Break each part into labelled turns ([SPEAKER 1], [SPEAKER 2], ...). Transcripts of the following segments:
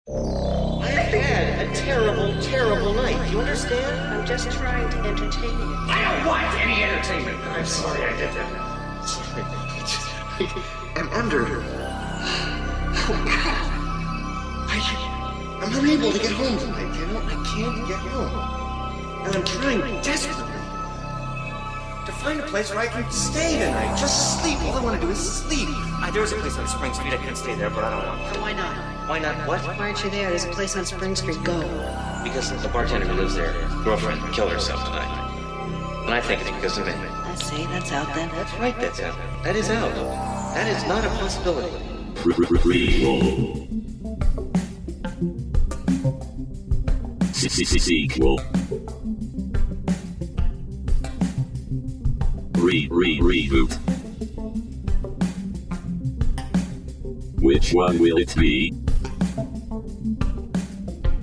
[SPEAKER 1] I had a terrible, terrible night. You understand?
[SPEAKER 2] I'm just trying to entertain you.
[SPEAKER 1] I don't want any entertainment. I'm sorry I did that. Sorry. I'm under. Oh, God. I'm unable to get home tonight, you know? I can't get home. And I'm trying desperately to find a place where I can stay tonight. Just sleep. All I want to do is sleep. There's a place on Spring Street. I can stay there, but I don't want to.
[SPEAKER 2] Why not?
[SPEAKER 1] Why not what?
[SPEAKER 2] Why aren't you there? There's a place on Spring Street. Go.
[SPEAKER 1] Because the bartender who lives there, girlfriend, killed herself tonight. And I think it's because of me.
[SPEAKER 2] I see. That's out then.
[SPEAKER 1] That's right, that's out. That is out. That is not a possibility.
[SPEAKER 3] Sequel. Reboot. Which one will it be?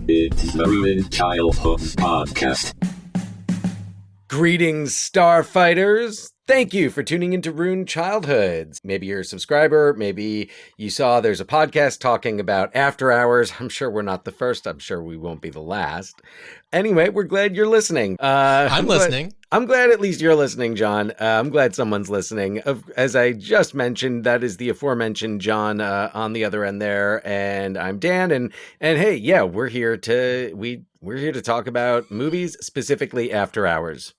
[SPEAKER 3] It's the Ruined Childhood Podcast.
[SPEAKER 4] Greetings, Starfighters! Thank you for tuning into Ruined Childhoods. Maybe you're a subscriber, maybe you saw there's a podcast talking about After Hours. I'm sure we're not the first, I'm sure we won't be the last. Anyway, we're glad you're listening.
[SPEAKER 5] I'm listening.
[SPEAKER 4] I'm glad at least you're listening, John. I'm glad someone's listening. As I just mentioned, that is the aforementioned John on the other end there, and I'm Dan, and hey, yeah, we're here to talk about movies, specifically After Hours.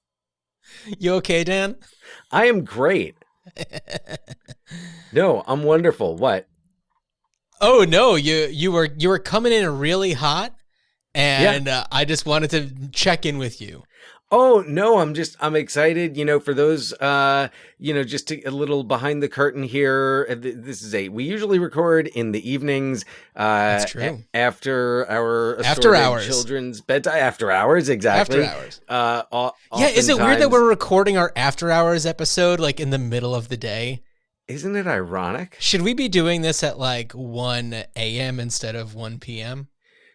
[SPEAKER 5] You okay, Dan?
[SPEAKER 4] I am great. No, I'm wonderful. What?
[SPEAKER 5] Oh no, you were coming in really hot, and yeah. I just wanted to check in with you.
[SPEAKER 4] Oh no, I'm excited. For those, just a little behind the curtain here. We usually record in the evenings.
[SPEAKER 5] That's true.
[SPEAKER 4] After
[SPEAKER 5] hours,
[SPEAKER 4] children's bedtime. After hours, exactly.
[SPEAKER 5] After hours. Yeah, is it weird that we're recording our After Hours episode like in the middle of the day?
[SPEAKER 4] Isn't it ironic?
[SPEAKER 5] Should we be doing this at like 1 a.m. instead of 1 p.m.?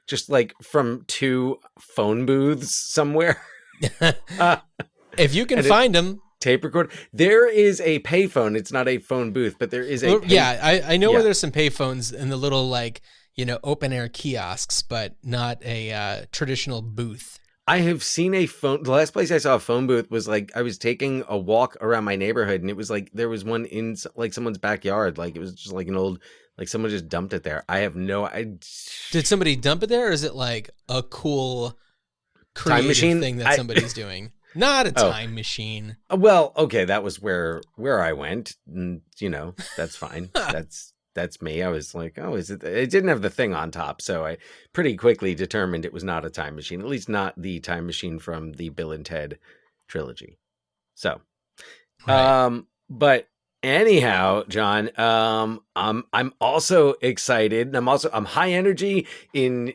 [SPEAKER 4] Just like from 2 phone booths somewhere.
[SPEAKER 5] If you can find them,
[SPEAKER 4] tape recorder. There is a payphone. It's not a phone booth, but there is a.
[SPEAKER 5] I know where there's some payphones in the little open air kiosks, but not a traditional booth.
[SPEAKER 4] I have seen a phone. The last place I saw a phone booth was like I was taking a walk around my neighborhood, and it was like there was one in like someone's backyard. Like it was just like an old. Like someone just dumped it there. I have no.
[SPEAKER 5] Did somebody dump it there, or is it like a cool creative
[SPEAKER 4] time machine
[SPEAKER 5] thing that somebody's doing? Not a time machine.
[SPEAKER 4] Well, okay, that was where I went, and that's fine. that's me. I was like, oh, is it? It didn't have the thing on top, so I pretty quickly determined it was not a time machine. At least not the time machine from the Bill and Ted trilogy. So,
[SPEAKER 5] right.
[SPEAKER 4] But anyhow, John, I'm also excited. I'm high energy in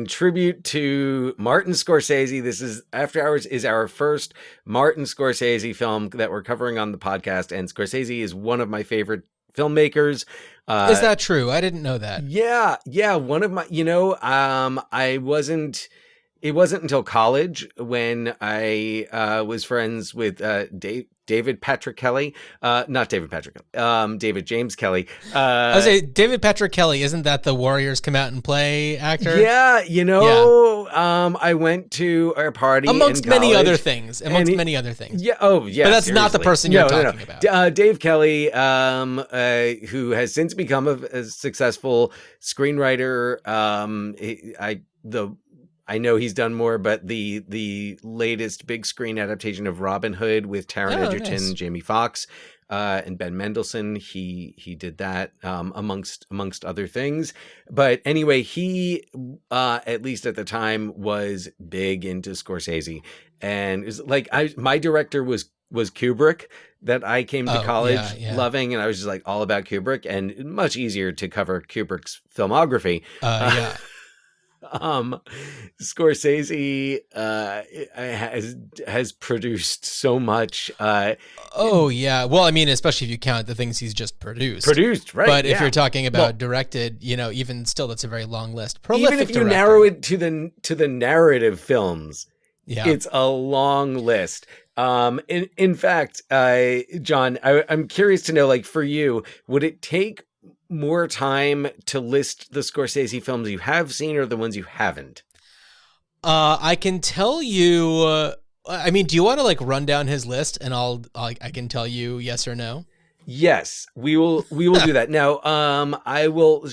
[SPEAKER 4] tribute to Martin Scorsese. This is After Hours is our first Martin Scorsese film that we're covering on the podcast, and Scorsese is one of my favorite filmmakers.
[SPEAKER 5] Is that true? I didn't know that.
[SPEAKER 4] Yeah. One of my, it wasn't until college when I was friends with David Patrick Kelly, not David Patrick Kelly, David James Kelly.
[SPEAKER 5] I was say David Patrick Kelly, isn't that the Warriors Come Out and Play actor?
[SPEAKER 4] Yeah, I went to a party
[SPEAKER 5] amongst
[SPEAKER 4] in college,
[SPEAKER 5] many other things. Many other things.
[SPEAKER 4] Yeah. Oh, yeah.
[SPEAKER 5] But that's seriously. Not the person you're talking about. Dave
[SPEAKER 4] Kelly, who has since become a successful screenwriter. I know he's done more, but the latest big screen adaptation of Robin Hood with Taron Egerton, nice. Jamie Foxx, and Ben Mendelsohn, he did that amongst other things. But anyway, he at least at the time was big into Scorsese, and it was like my director was Kubrick that I came to college loving, and I was just like all about Kubrick, and much easier to cover Kubrick's filmography. Scorsese has produced so much.
[SPEAKER 5] Well, I mean, especially if you count the things he's just produced,
[SPEAKER 4] right?
[SPEAKER 5] But if you're talking about directed, even still, that's a very long list. Prolific
[SPEAKER 4] even if you
[SPEAKER 5] director.
[SPEAKER 4] narrow it to the narrative films, it's a long list. In fact, John, I'm curious to know, like for you, would it take more time to list the Scorsese films you have seen or the ones you haven't?
[SPEAKER 5] I can tell you. I mean, do you want to like run down his list, and I can tell you yes or no?
[SPEAKER 4] Yes, we will. We will do that. Now, I will.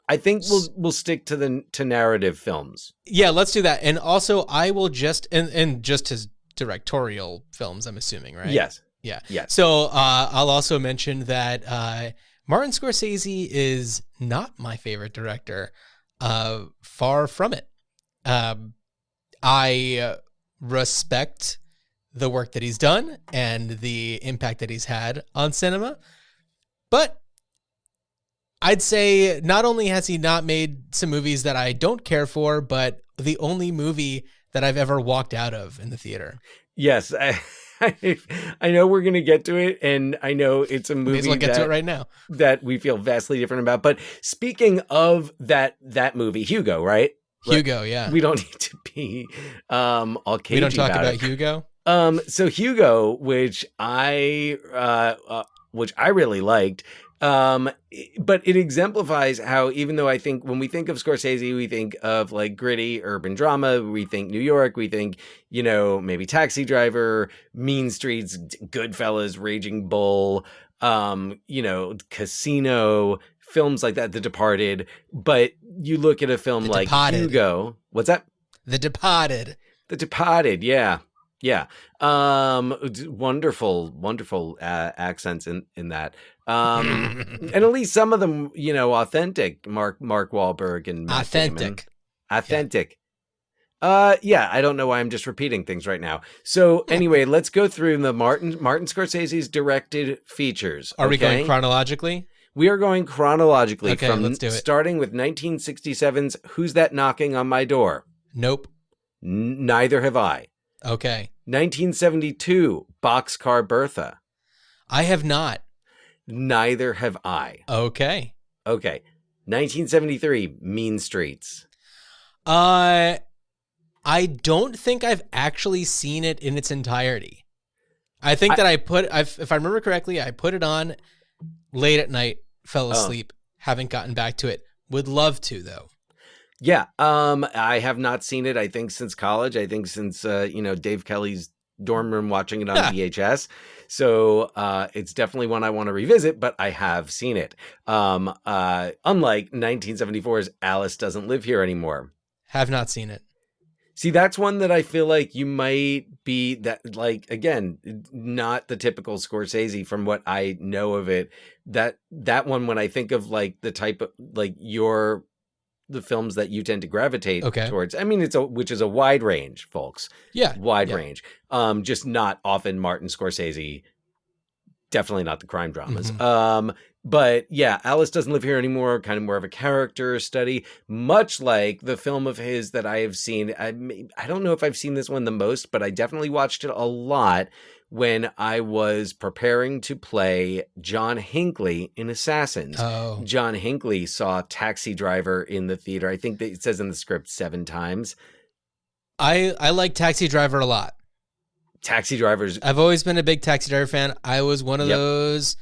[SPEAKER 4] I think we'll stick to narrative films.
[SPEAKER 5] Yeah, let's do that. And also, I will just and just his directorial films. I'm assuming, right?
[SPEAKER 4] Yes.
[SPEAKER 5] Yeah.
[SPEAKER 4] Yes.
[SPEAKER 5] So I'll also mention that Martin Scorsese is not my favorite director. Far from it. I respect the work that he's done and the impact that he's had on cinema, but I'd say not only has he not made some movies that I don't care for, but the only movie that I've ever walked out of in the theater.
[SPEAKER 4] Yes, I know we're going to get to it, and I know it's a movie
[SPEAKER 5] May as well get to it right now.
[SPEAKER 4] that we feel vastly different about. But speaking of that movie, Hugo, right?
[SPEAKER 5] Hugo, yeah.
[SPEAKER 4] We don't need to be all cagey.
[SPEAKER 5] We don't talk about
[SPEAKER 4] it.
[SPEAKER 5] Hugo.
[SPEAKER 4] So Hugo, which I really liked, but it exemplifies how, even though I think when we think of Scorsese, we think of like gritty urban drama, we think New York, we think, maybe Taxi Driver, Mean Streets, Goodfellas, Raging Bull, Casino, films like that, The Departed. But you look at a film like Hugo. What's that?
[SPEAKER 5] The Departed.
[SPEAKER 4] The Departed, yeah. Yeah. Wonderful accents in that. And at least some of them, authentic. Mark Wahlberg and Matt Damon. Authentic. Yeah, I don't know why I'm just repeating things right now. So anyway, let's go through the Martin Scorsese's directed features.
[SPEAKER 5] Are we going chronologically?
[SPEAKER 4] We are going chronologically.
[SPEAKER 5] Okay,
[SPEAKER 4] from
[SPEAKER 5] let's do it.
[SPEAKER 4] Starting with 1967's Who's That Knocking on My Door?
[SPEAKER 5] Nope.
[SPEAKER 4] Neither have I.
[SPEAKER 5] Okay.
[SPEAKER 4] 1972, Boxcar Bertha.
[SPEAKER 5] I have not.
[SPEAKER 4] Neither have I.
[SPEAKER 5] Okay.
[SPEAKER 4] 1973, Mean Streets.
[SPEAKER 5] I don't think I've actually seen it in its entirety. I think that if I remember correctly, I put it on late at night, fell asleep, haven't gotten back to it. Would love to, though.
[SPEAKER 4] Yeah, I have not seen it, I think, since college. I think since, Dave Kelly's dorm room watching it on VHS. So it's definitely one I want to revisit, but I have seen it. Unlike 1974's Alice Doesn't Live Here Anymore.
[SPEAKER 5] Have not seen it.
[SPEAKER 4] See, that's one that I feel like you might be that, like, again, not the typical Scorsese from what I know of it. That one, when I think of like the type of like the films that you tend to gravitate towards. I mean, which is a wide range, folks.
[SPEAKER 5] Yeah.
[SPEAKER 4] Wide range. Just not often Martin Scorsese. Definitely not the crime dramas. Mm-hmm. But yeah, Alice Doesn't Live Here Anymore, kind of more of a character study, much like the film of his that I have seen. I don't know if I've seen this one the most, but I definitely watched it a lot when I was preparing to play John Hinckley in Assassins.
[SPEAKER 5] Oh.
[SPEAKER 4] John Hinckley saw Taxi Driver in the theater. I think that it says in the script 7 times.
[SPEAKER 5] I like Taxi Driver a lot.
[SPEAKER 4] Taxi Drivers.
[SPEAKER 5] I've always been a big Taxi Driver fan. I was one of those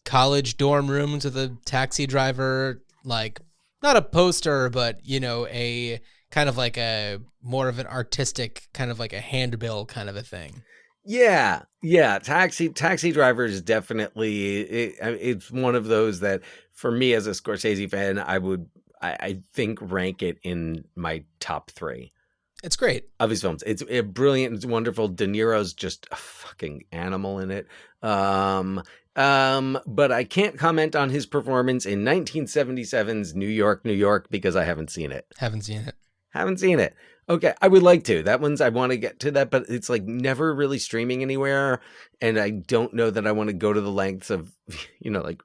[SPEAKER 5] college dorm rooms with a Taxi Driver, like not a poster, but a kind of like a more of an artistic kind of like a handbill kind of a thing.
[SPEAKER 4] Yeah. Taxi Driver is definitely it's one of those that for me as a Scorsese fan, I think rank it in my top 3.
[SPEAKER 5] It's great.
[SPEAKER 4] Of his films. It's brilliant. It's wonderful. De Niro's just a fucking animal in it. But I can't comment on his performance in 1977's New York, because I haven't seen it.
[SPEAKER 5] Haven't seen it.
[SPEAKER 4] Okay, I would like to. I want to get to that, but it's like never really streaming anywhere. And I don't know that I want to go to the lengths of, like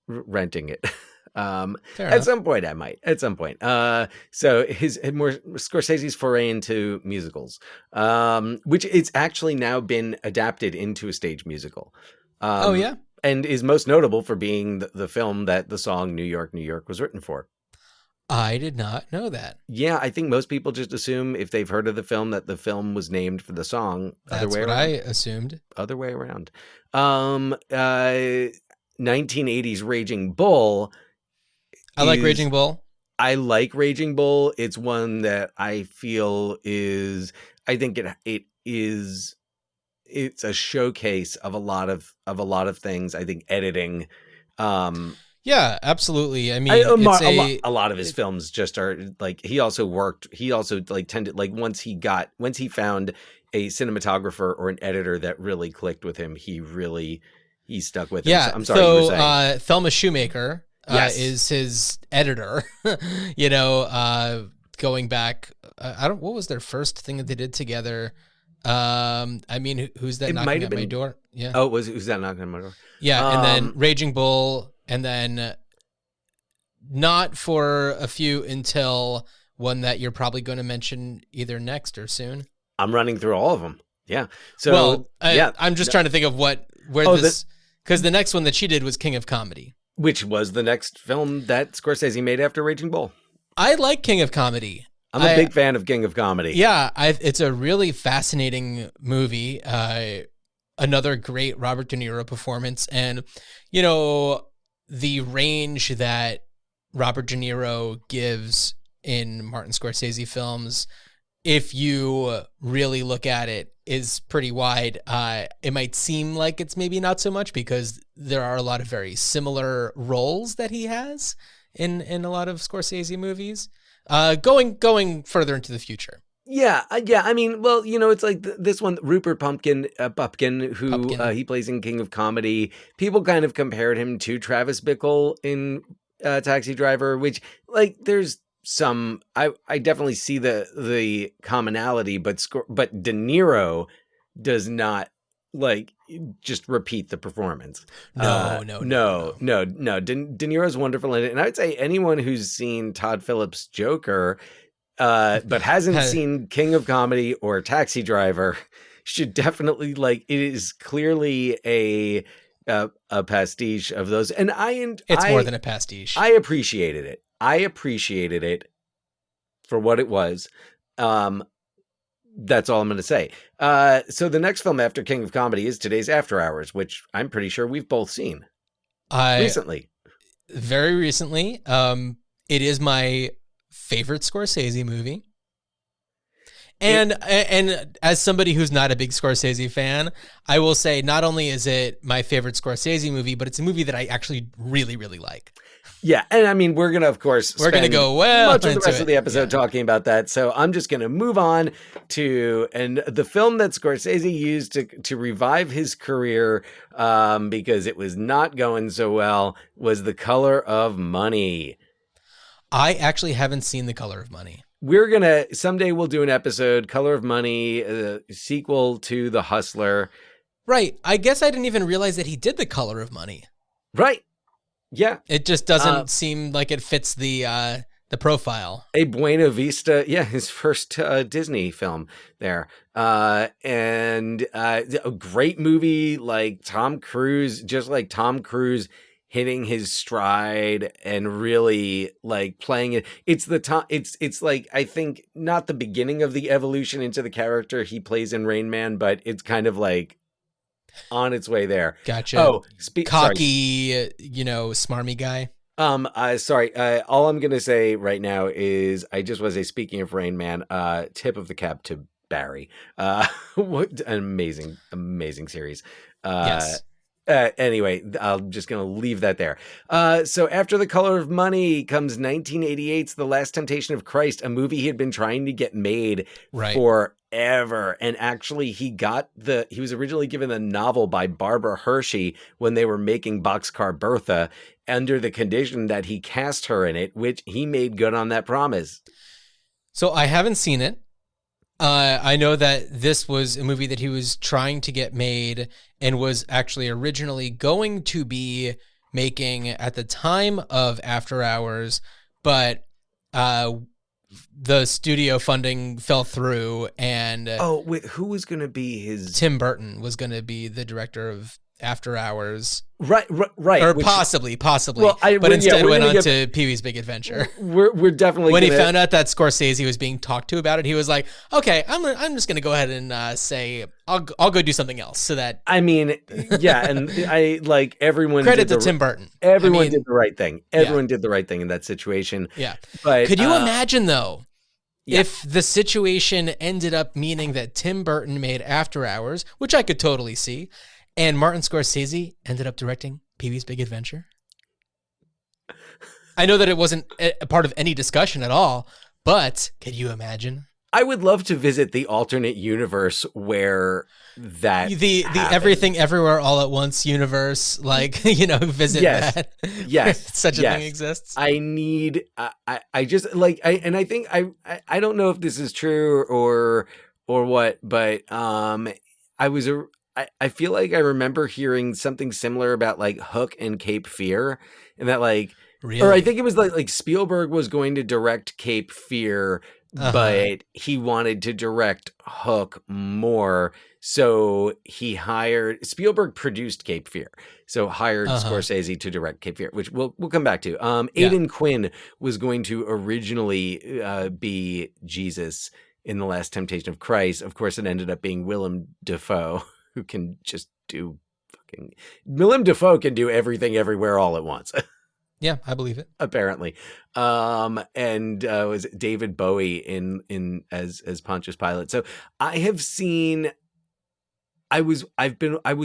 [SPEAKER 4] renting it. At some point I might. So his more Scorsese's foray into musicals, which it's actually now been adapted into a stage musical. And is most notable for being the film that the song New York was written for.
[SPEAKER 5] I did not know that.
[SPEAKER 4] Yeah, I think most people just assume if they've heard of the film that the film was named for the song.
[SPEAKER 5] That's what I assumed.
[SPEAKER 4] Other way around. 1980s Raging Bull.
[SPEAKER 5] I like Raging Bull.
[SPEAKER 4] I like Raging Bull. It's one that I feel is, I think it's a showcase of a lot of things. I think editing.
[SPEAKER 5] Yeah, absolutely. I mean,
[SPEAKER 4] a lot of his films just are like, he also like tended, like once he found a cinematographer or an editor that really clicked with him, he stuck with him.
[SPEAKER 5] Yeah.
[SPEAKER 4] So, I'm sorry, you were saying.
[SPEAKER 5] Thelma Shoemaker is his editor, going back, what was their first thing that they did together? I mean, who's that knocking at my door? Yeah.
[SPEAKER 4] Oh, who's that knocking at my door?
[SPEAKER 5] Yeah. And then Raging Bull, and then not for a few until one that you're probably going to mention either next or soon.
[SPEAKER 4] I'm running through all of them. Yeah. So,
[SPEAKER 5] I'm just trying to think of because the next one that she did was King of Comedy,
[SPEAKER 4] which was the next film that Scorsese made after Raging Bull.
[SPEAKER 5] I like King of Comedy.
[SPEAKER 4] I'm a big fan of King of Comedy.
[SPEAKER 5] Yeah, it's a really fascinating movie. Another great Robert De Niro performance, and the range that Robert De Niro gives in Martin Scorsese films, if you really look at it, is pretty wide. It might seem like it's maybe not so much because there are a lot of very similar roles that he has in a lot of Scorsese movies. Going further into the future.
[SPEAKER 4] Yeah. I mean, well, it's like this one, Rupert Pupkin, who he plays in King of Comedy. People kind of compared him to Travis Bickle in Taxi Driver, which, like, there's some. I definitely see the commonality, but De Niro does not like just repeat the performance. No. De Niro's wonderful in it, and I would say anyone who's seen Todd Phillips' Joker, but hasn't seen King of Comedy or Taxi Driver, should definitely like. It is clearly a pastiche of those, and it's
[SPEAKER 5] more than a pastiche.
[SPEAKER 4] I appreciated it for what it was. That's all I'm going to say. So the next film after King of Comedy is today's After Hours, which I'm pretty sure we've both seen recently.
[SPEAKER 5] Very recently. It is my favorite Scorsese movie. And as somebody who's not a big Scorsese fan, I will say not only is it my favorite Scorsese movie, but it's a movie that I actually really, really like.
[SPEAKER 4] Yeah, and I mean, we're going to, of course,
[SPEAKER 5] go
[SPEAKER 4] much of the rest of the episode talking about that. So I'm just going to move on to the film that Scorsese used to revive his career, because it was not going so well, was The Color of Money.
[SPEAKER 5] I actually haven't seen The Color of Money.
[SPEAKER 4] Someday we'll do an episode, Color of Money, sequel to The Hustler.
[SPEAKER 5] Right. I guess I didn't even realize that he did The Color of Money.
[SPEAKER 4] Right. Yeah.
[SPEAKER 5] It just doesn't seem like it fits the profile.
[SPEAKER 4] A Buena Vista, his first Disney film there. And a great movie, like Tom Cruise hitting his stride and really like playing it. It's like, I think, not the beginning of the evolution into the character he plays in Rain Man, but it's kind of like on its way there.
[SPEAKER 5] Gotcha.
[SPEAKER 4] Oh,
[SPEAKER 5] cocky, smarmy guy.
[SPEAKER 4] Sorry. All I'm gonna say right now is I just was speaking of Rain Man, tip of the cap to Barry. What an amazing series.
[SPEAKER 5] Yes.
[SPEAKER 4] Anyway, I'm just going to leave that there. So after The Color of Money comes 1988's The Last Temptation of Christ, a movie he had been trying to get made forever. And actually, he was originally given the novel by Barbara Hershey when they were making Boxcar Bertha, under the condition that he cast her in it, which he made good on that promise.
[SPEAKER 5] So I haven't seen it. I know that this was a movie that he was trying to get made and was actually originally going to be making at the time of After Hours, but the studio funding fell through, and
[SPEAKER 4] who was going to be his?
[SPEAKER 5] Tim Burton was going to be the director of After Hours.
[SPEAKER 4] Right.
[SPEAKER 5] Or possibly.
[SPEAKER 4] Well,
[SPEAKER 5] but instead went on
[SPEAKER 4] get,
[SPEAKER 5] to Pee-wee's Big Adventure.
[SPEAKER 4] We're definitely
[SPEAKER 5] when he found out that Scorsese was being talked to about it, he was like, "Okay, I'm just gonna go ahead and say I'll go do something else." So that
[SPEAKER 4] I mean, yeah, and I like everyone.
[SPEAKER 5] Credit to Tim Burton.
[SPEAKER 4] Everyone did the right thing. Everyone did the right thing in that situation.
[SPEAKER 5] Yeah,
[SPEAKER 4] but
[SPEAKER 5] could you imagine though? Yeah. If the situation ended up meaning that Tim Burton made After Hours, which I could totally see, and Martin Scorsese ended up directing Pee-wee's Big Adventure. I know that it wasn't a part of any discussion at all, but can you imagine?
[SPEAKER 4] I would love to visit the alternate universe where that
[SPEAKER 5] the Everything Everywhere All at Once universe, like, visit that.
[SPEAKER 4] Yes.
[SPEAKER 5] Such a thing exists.
[SPEAKER 4] I need I just like I think I don't know if this is true or what, but I feel like I remember hearing something similar about like Hook and Cape Fear, and that like
[SPEAKER 5] really?
[SPEAKER 4] Or I think it was like Spielberg was going to direct Cape Fear, but he wanted to direct Hook more. So he hired Spielberg produced Cape Fear. So hired Scorsese to direct Cape Fear, which we'll come back to. Aidan Quinn was going to originally be Jesus in The Last Temptation of Christ. Of course, it ended up being Willem Dafoe, who can just do Willem Dafoe can do everything everywhere all at once.
[SPEAKER 5] Yeah, I believe it.
[SPEAKER 4] Apparently. And was David Bowie in as Pontius Pilate. So I have seen I was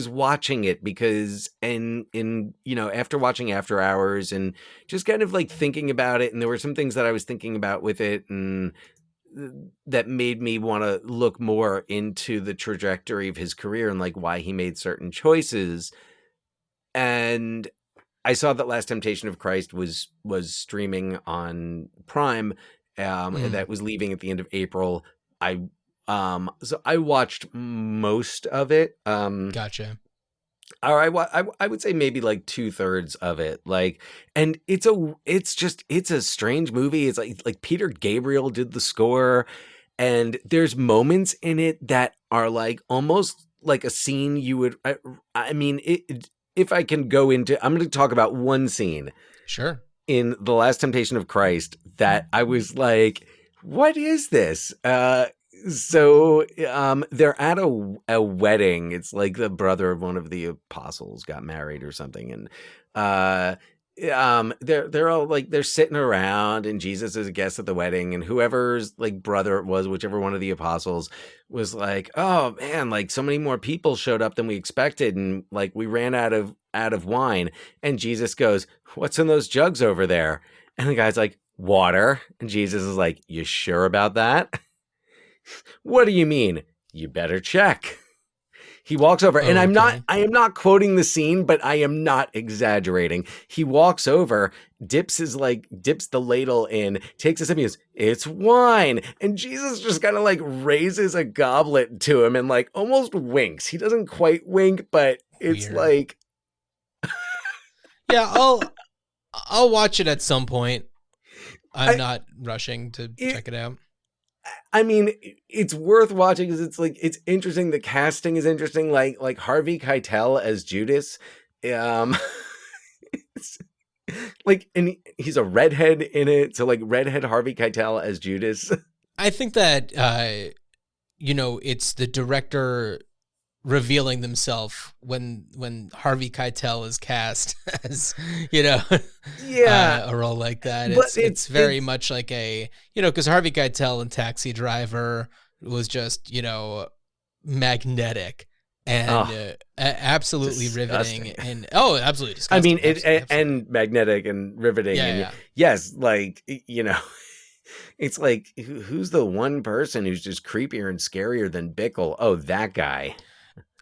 [SPEAKER 4] watching it because after watching After Hours and just kind of like thinking about it, and there were some things that I was thinking about with it and that made me want to look more into the trajectory of his career and like why he made certain choices. And I saw that Last Temptation of Christ was streaming on Prime, and that was leaving at the end of April. So I watched most of it.
[SPEAKER 5] Gotcha.
[SPEAKER 4] Or I would say maybe like 2/3 of it. Like, and it's a strange movie. It's like Peter Gabriel did the score, and there's moments in it that are like almost like a scene you would. I mean, if I can go into, I'm going to talk about one scene.
[SPEAKER 5] Sure.
[SPEAKER 4] In The Last Temptation of Christ that I was like, what is this? So they're at a wedding. It's like the brother of one of the apostles got married or something. And they're all like, they're sitting around and Jesus is a guest at the wedding, and whoever's like brother it was, whichever one of the apostles, was like, oh man, like so many more people showed up than we expected, and like we ran out of wine. And Jesus goes, what's in those jugs over there? And the guy's like, water. And Jesus is like, you sure about that? What do you mean? You better check. He walks over, and I am not quoting the scene, but I am not exaggerating. He walks over, dips the ladle in, takes a sip, and he goes, it's wine. And Jesus just kind of like raises a goblet to him and like almost winks. He doesn't quite wink, but it's weird. Like,
[SPEAKER 5] yeah, I'll watch it at some point. I'm not rushing to check it out.
[SPEAKER 4] I mean, it's worth watching because it's like, it's interesting. The casting is interesting. Like Harvey Keitel as Judas. Like, and he's a redhead in it. So like redhead Harvey Keitel as Judas.
[SPEAKER 5] I think that, it's the director revealing themselves when Harvey Keitel is cast as, a role like that. It's very much like a, because Harvey Keitel in Taxi Driver was just, magnetic and absolutely
[SPEAKER 4] disgusting.
[SPEAKER 5] Riveting. And absolutely disgusting.
[SPEAKER 4] I mean, absolutely. And magnetic and riveting.
[SPEAKER 5] Yeah.
[SPEAKER 4] Yes, like, it's like, who's the one person who's just creepier and scarier than Bickle? Oh, that guy.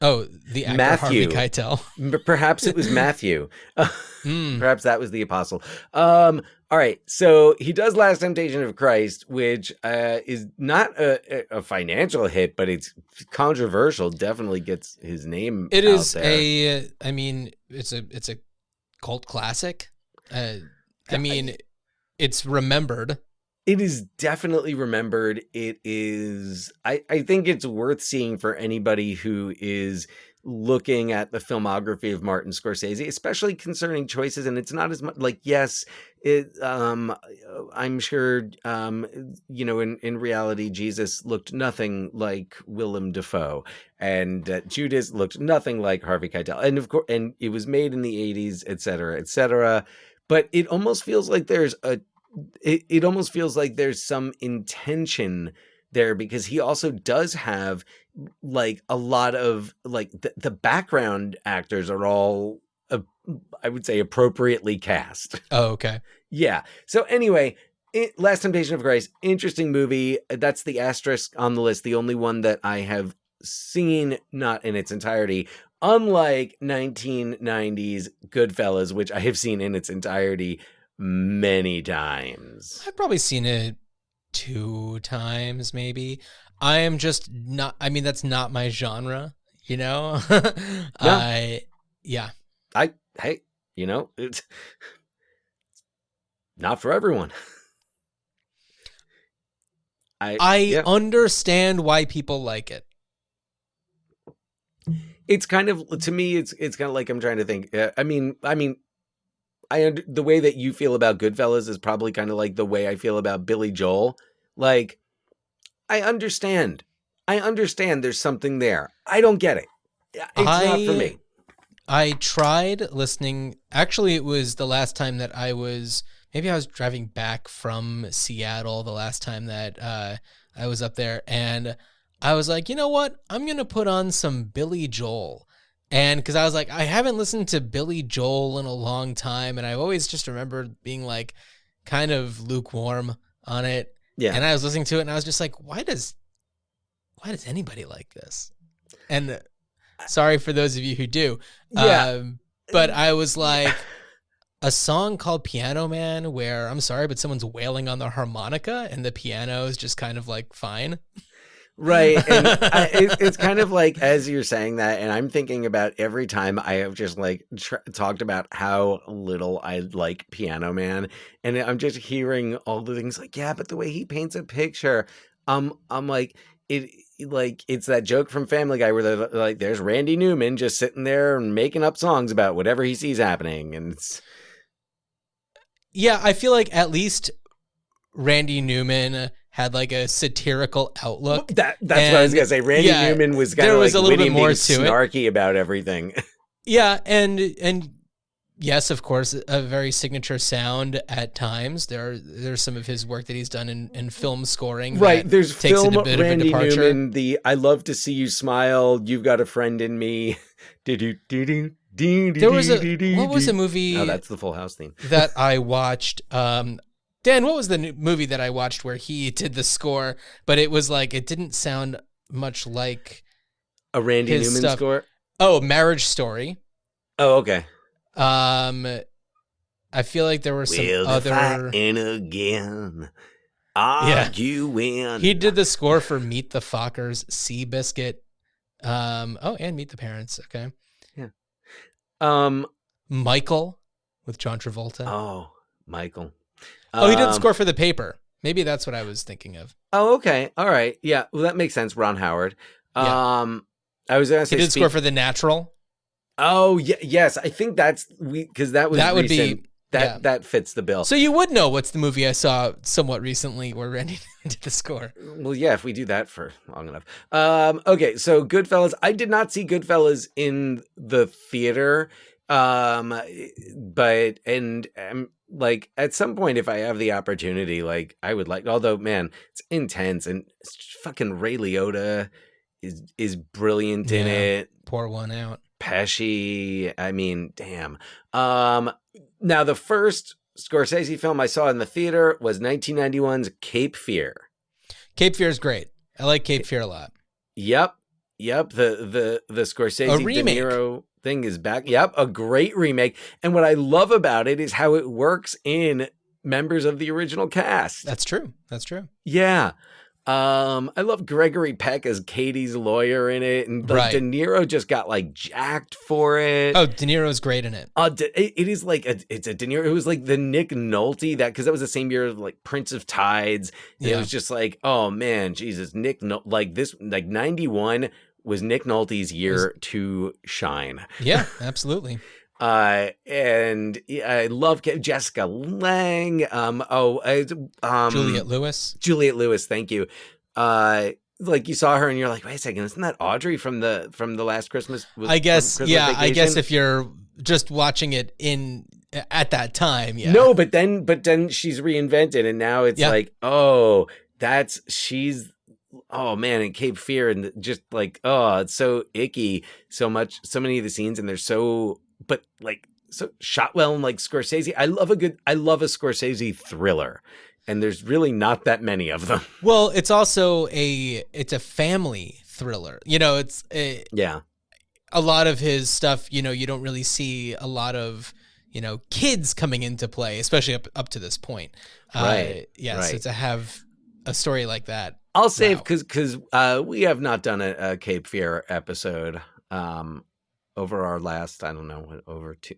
[SPEAKER 5] Oh, the actor
[SPEAKER 4] Matthew.
[SPEAKER 5] Harvey Keitel.
[SPEAKER 4] Perhaps it was Matthew. Perhaps that was the apostle. All right. So he does Last Temptation of Christ, which is not a financial hit, but it's controversial. Definitely gets his name.
[SPEAKER 5] It is
[SPEAKER 4] there.
[SPEAKER 5] It's a cult classic. I mean, it's remembered.
[SPEAKER 4] It is definitely remembered. It is, I think it's worth seeing for anybody who is looking at the filmography of Martin Scorsese, especially concerning choices. And it's not as much like, yes, I'm sure, in reality, Jesus looked nothing like Willem Dafoe, and Judas looked nothing like Harvey Keitel. And of course, and it was made in the 80s, et cetera, et cetera. But it almost feels like there's some intention there, because he also does have like a lot of like the background actors are all I would say appropriately cast.
[SPEAKER 5] Oh, okay.
[SPEAKER 4] Yeah. So anyway, Last Temptation of Christ, interesting movie. That's the asterisk on the list. The only one that I have seen, not in its entirety, unlike 1990s Goodfellas, which I have seen in its entirety many times.
[SPEAKER 5] I've probably seen it 2 times, maybe. I am just not, I mean, that's not my genre, you know?
[SPEAKER 4] Yeah. Hey, it's not for everyone.
[SPEAKER 5] I understand why people like it.
[SPEAKER 4] It's kind of, to me, it's kind of like, I'm trying to think. The way that you feel about Goodfellas is probably kind of like the way I feel about Billy Joel. Like, I understand there's something there. I don't get it. It's not for me.
[SPEAKER 5] I tried listening. Actually, it was the last time that I was driving back from Seattle the last time that I was up there. And I was like, you know what? I'm going to put on some Billy Joel. And because I was like, I haven't listened to Billy Joel in a long time. And I always just remembered being like kind of lukewarm on it.
[SPEAKER 4] Yeah.
[SPEAKER 5] And I was listening to it and I was just like, why does anybody like this? And sorry for those of you who do.
[SPEAKER 4] Yeah.
[SPEAKER 5] But I was like, a song called Piano Man where, I'm sorry, but someone's wailing on the harmonica and the piano is just kind of like fine.
[SPEAKER 4] Right. And it's kind of like, as you're saying that, and I'm thinking about every time I have just like talked about how little I like Piano Man. And I'm just hearing all the things like, yeah, but the way he paints a picture, I'm like, it's that joke from Family Guy where they're like, there's Randy Newman just sitting there and making up songs about whatever he sees happening. And
[SPEAKER 5] yeah, I feel like at least Randy Newman had like a satirical outlook.
[SPEAKER 4] That's what I was gonna say. Randy Newman was kind of like
[SPEAKER 5] a little bit more
[SPEAKER 4] snarky about everything.
[SPEAKER 5] Yeah, and yes, of course, a very signature sound at times. There's some of his work that he's done in film scoring.
[SPEAKER 4] Right, there's
[SPEAKER 5] takes
[SPEAKER 4] film
[SPEAKER 5] it a bit
[SPEAKER 4] Randy
[SPEAKER 5] of a departure.
[SPEAKER 4] Newman. The I love to see you smile. You've got a friend in me.
[SPEAKER 5] There was what was a movie?
[SPEAKER 4] Oh, that's the Full House theme
[SPEAKER 5] that I watched. Dan, what was the movie that I watched where he did the score, but it was like it didn't sound much like
[SPEAKER 4] a Randy Newman
[SPEAKER 5] stuff.
[SPEAKER 4] Score?
[SPEAKER 5] Oh, Marriage Story.
[SPEAKER 4] Oh, okay.
[SPEAKER 5] I feel like there were some other
[SPEAKER 4] fighting again. Arguing.
[SPEAKER 5] He did the score for Meet the Fockers, Seabiscuit. And Meet the Parents. Okay.
[SPEAKER 4] Yeah.
[SPEAKER 5] Michael with John Travolta.
[SPEAKER 4] Oh, Michael.
[SPEAKER 5] Oh, he did the score for The Paper. Maybe that's what I was thinking of.
[SPEAKER 4] Oh, okay. All right. Yeah. Well, that makes sense. Ron Howard. I was going to say
[SPEAKER 5] he did score for The Natural.
[SPEAKER 4] Oh, yeah, yes. I think that's because that was
[SPEAKER 5] that would
[SPEAKER 4] recent.
[SPEAKER 5] be
[SPEAKER 4] that fits the bill.
[SPEAKER 5] So you would know what's the movie I saw somewhat recently where Randy did the score.
[SPEAKER 4] Well, yeah, if we do that for long enough. Okay, so Goodfellas. I did not see Goodfellas in the theater. But like at some point, if I have the opportunity, like I would like. Although, man, it's intense and fucking Ray Liotta is brilliant in it.
[SPEAKER 5] Pour one out.
[SPEAKER 4] Pesci. I mean, damn. Now the first Scorsese film I saw in the theater was 1991's Cape Fear.
[SPEAKER 5] Cape Fear is great. I like Cape Fear a lot.
[SPEAKER 4] Yep. The Scorsese De Niro thing is back. Yep, a great remake. And what I love about it is how it works in members of the original cast.
[SPEAKER 5] That's true.
[SPEAKER 4] Yeah. I love Gregory Peck as Katie's lawyer in it, and like, De Niro just got like jacked for it.
[SPEAKER 5] Oh, De Niro's great in it.
[SPEAKER 4] It is like it's a De Niro. It was like the Nick Nolte because that was the same year of like Prince of Tides. Yeah. It was just like, oh man, Jesus, like this, like 91 was Nick Nolte's year to shine.
[SPEAKER 5] Yeah, absolutely.
[SPEAKER 4] And I love Jessica Lange.
[SPEAKER 5] Juliette Lewis.
[SPEAKER 4] Juliette Lewis, thank you. Like you saw her and you're like, wait a second, isn't that Audrey from the Last Christmas?
[SPEAKER 5] I guess,
[SPEAKER 4] Christmas
[SPEAKER 5] yeah.
[SPEAKER 4] Vacation?
[SPEAKER 5] I guess if you're just watching it at that time, yeah.
[SPEAKER 4] No, but then she's reinvented, and now it's like, oh, she's. Oh man, in Cape Fear, and just like, oh, it's so icky. So many of the scenes, and they're so, but like, so shot well, and like Scorsese. I love a Scorsese thriller, and there's really not that many of them.
[SPEAKER 5] Well, it's also it's a family thriller. You know, a lot of his stuff, you know, you don't really see a lot of, you know, kids coming into play, especially up to this point.
[SPEAKER 4] Right.
[SPEAKER 5] So to have a story like that.
[SPEAKER 4] I'll save because we have not done a Cape Fear episode over our last, I don't know,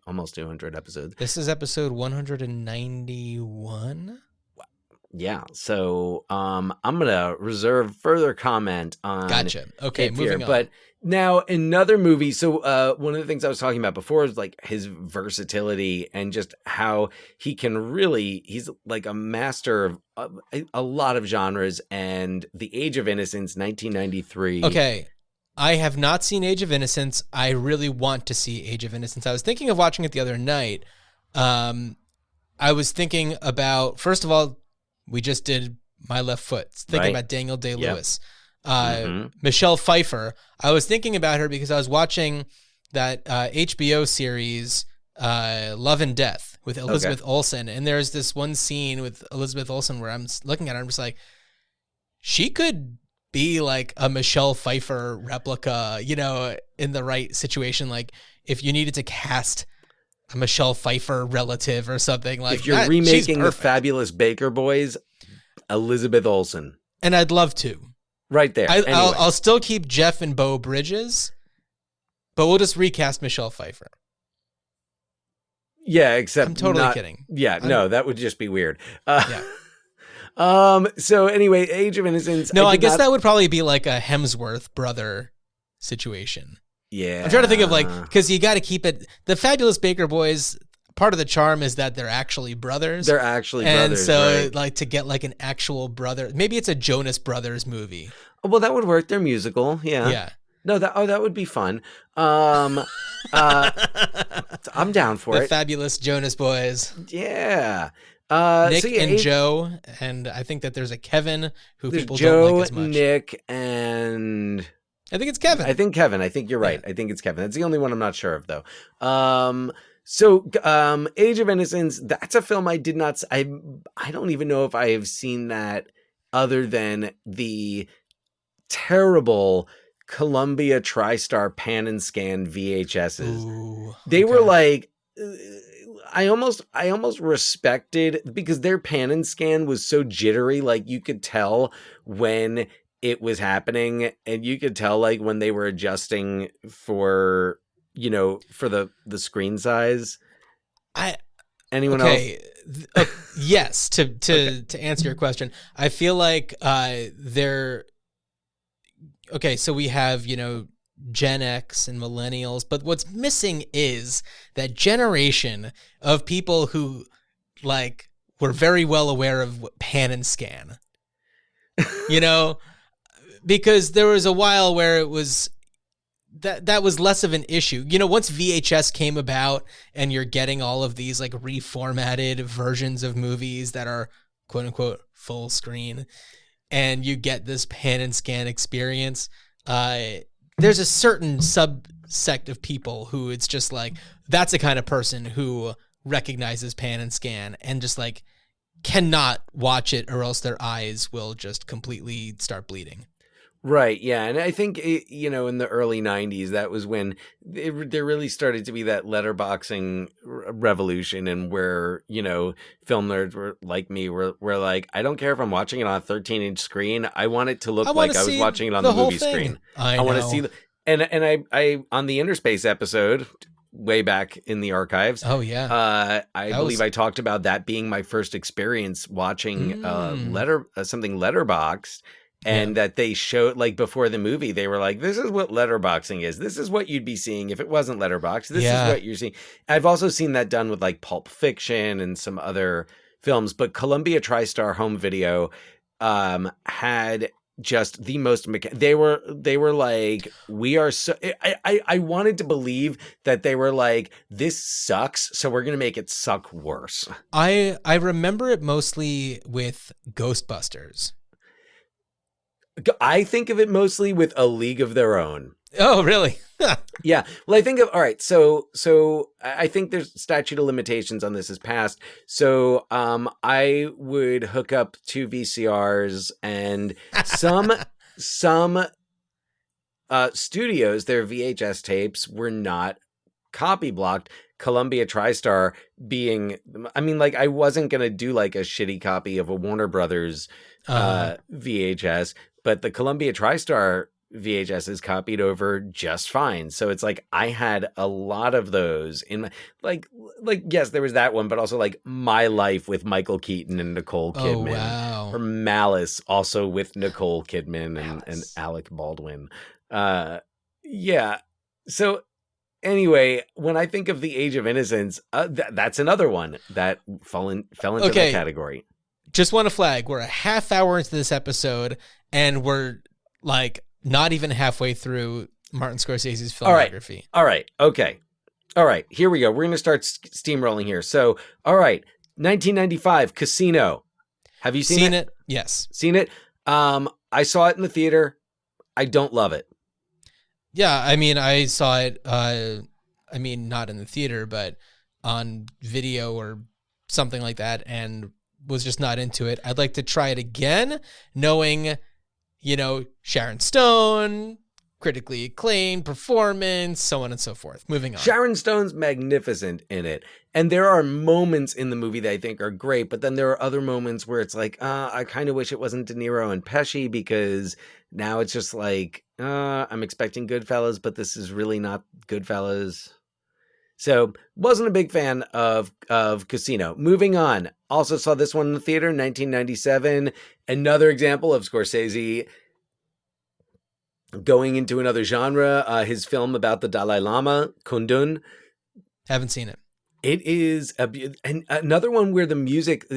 [SPEAKER 4] almost 200 episodes.
[SPEAKER 5] This is episode 191.
[SPEAKER 4] Yeah, so I'm gonna reserve further comment on.
[SPEAKER 5] Gotcha. Okay,
[SPEAKER 4] Cape
[SPEAKER 5] moving
[SPEAKER 4] Fear.
[SPEAKER 5] on.
[SPEAKER 4] But now another movie. So one of the things I was talking about before is like his versatility and just how he can really. He's like a master of a lot of genres. And The Age of Innocence, 1993.
[SPEAKER 5] Okay. I have not seen Age of Innocence. I really want to see Age of Innocence. I was thinking of watching it the other night. I was thinking about, first of all, we just did My Left Foot, thinking about Daniel Day-Lewis. Michelle Pfeiffer. I was thinking about her because I was watching that HBO series, Love and Death, with Elizabeth Olsen. And there's this one scene with Elizabeth Olsen where I'm looking at her and I'm just like, she could be like a Michelle Pfeiffer replica, you know, in the right situation. Like if you needed to cast a Michelle Pfeiffer relative or something like that.
[SPEAKER 4] If you're remaking The Fabulous Baker Boys, Elizabeth Olsen.
[SPEAKER 5] And I'd love to.
[SPEAKER 4] Right there.
[SPEAKER 5] I'll still keep Jeff and Beau Bridges, but we'll just recast Michelle Pfeiffer.
[SPEAKER 4] Yeah, except
[SPEAKER 5] I'm totally kidding.
[SPEAKER 4] Yeah, no, that would just be weird. So anyway, Age of Innocence.
[SPEAKER 5] No, I guess that would probably be like a Hemsworth brother situation.
[SPEAKER 4] Yeah.
[SPEAKER 5] I'm trying to think of like, because you got to keep it. The Fabulous Baker Boys, part of the charm is that they're actually brothers. And so like to get like an actual brother, maybe it's a Jonas Brothers movie.
[SPEAKER 4] Well, that would work. They're musical. Yeah.
[SPEAKER 5] Yeah.
[SPEAKER 4] No, that would be fun. I'm down for it.
[SPEAKER 5] The Fabulous Jonas Boys.
[SPEAKER 4] Yeah.
[SPEAKER 5] Nick and Joe, and I think that there's a Kevin who people don't like as much.
[SPEAKER 4] Nick, and
[SPEAKER 5] I think it's Kevin.
[SPEAKER 4] I think Kevin. I think you're right. Yeah. I think it's Kevin. That's the only one I'm not sure of, though. So Age of Innocence, that's a film I did not. I don't even know if I have seen that other than the terrible Columbia TriStar Pan and Scan VHSs.
[SPEAKER 5] Ooh,
[SPEAKER 4] they were like. I almost respected, because their Pan and Scan was so jittery, like you could tell when it was happening, and you could tell like when they were adjusting for, you know, for the screen size. Anyone else?
[SPEAKER 5] Yes, to answer your question, I feel like they're okay. So we have, you know, Gen X and millennials, but what's missing is that generation of people who like were very well aware of what Pan and Scan, you know, because there was a while where it was that was less of an issue. You know, once VHS came about and you're getting all of these like reformatted versions of movies that are quote unquote full screen, and you get this Pan and Scan experience, there's a certain subsect of people who it's just like, that's the kind of person who recognizes Pan and Scan and just like cannot watch it or else their eyes will just completely start bleeding.
[SPEAKER 4] Right. Yeah. And I think, you know, in the early 90s, that was when there really started to be that letterboxing revolution, and where, you know, film nerds were like me, were like, I don't care if I'm watching it on a 13-inch screen. I want it to look like I was watching it on the movie screen.
[SPEAKER 5] I
[SPEAKER 4] want to see and I on the Interspace episode way back in the archives.
[SPEAKER 5] Oh yeah.
[SPEAKER 4] I believe I talked about that being my first experience watching something letterboxed. and that they showed, like, before the movie, they were like, this is what letterboxing is. This is what you'd be seeing if it wasn't letterbox. This is what you're seeing. I've also seen that done with like Pulp Fiction and some other films, but Columbia TriStar Home Video had just the most they were like, we are so I wanted to believe that they were like, this sucks, so we're gonna make it suck worse.
[SPEAKER 5] I remember it mostly with Ghostbusters.
[SPEAKER 4] I think of it mostly with A League of Their Own.
[SPEAKER 5] Oh, really?
[SPEAKER 4] Yeah. Well, I think of, all right. So I think there's statute of limitations on this is passed. So I would hook up 2 VCRs, and some studios, their VHS tapes were not copy blocked. Columbia TriStar being, I mean, like, I wasn't going to do like a shitty copy of a Warner Brothers VHS, but the Columbia TriStar VHS is copied over just fine. So it's like, I had a lot of those in my, like, yes, there was that one, but also like My Life with Michael Keaton and Nicole Kidman.
[SPEAKER 5] Oh, wow.
[SPEAKER 4] Or Malice, also with Nicole Kidman and Alec Baldwin. Yeah. So anyway, when I think of The Age of Innocence, that's another one that fell into that category.
[SPEAKER 5] Just want to flag, we're a half hour into this episode, and we're like not even halfway through Martin Scorsese's filmography.
[SPEAKER 4] All right. Okay. All right. Here we go. We're going to start steamrolling here. So, all right. 1995, Casino. Have you seen it?
[SPEAKER 5] Yes.
[SPEAKER 4] Seen it? I saw it in the theater. I don't love it.
[SPEAKER 5] Yeah. I mean, I saw it, not in the theater, but on video or something like that, and was just not into it. I'd like to try it again, knowing, Sharon Stone, critically acclaimed performance, so on and so forth. Moving on.
[SPEAKER 4] Sharon Stone's magnificent in it. And there are moments in the movie that I think are great, but then there are other moments where it's like, I kind of wish it wasn't De Niro and Pesci, because now it's just like, I'm expecting Goodfellas, but this is really not Goodfellas. So wasn't a big fan of Casino. Moving on. Also saw this one in the theater, 1997. Another example of Scorsese going into another genre. His film about the Dalai Lama, Kundun.
[SPEAKER 5] Haven't seen it.
[SPEAKER 4] It is and another one where the music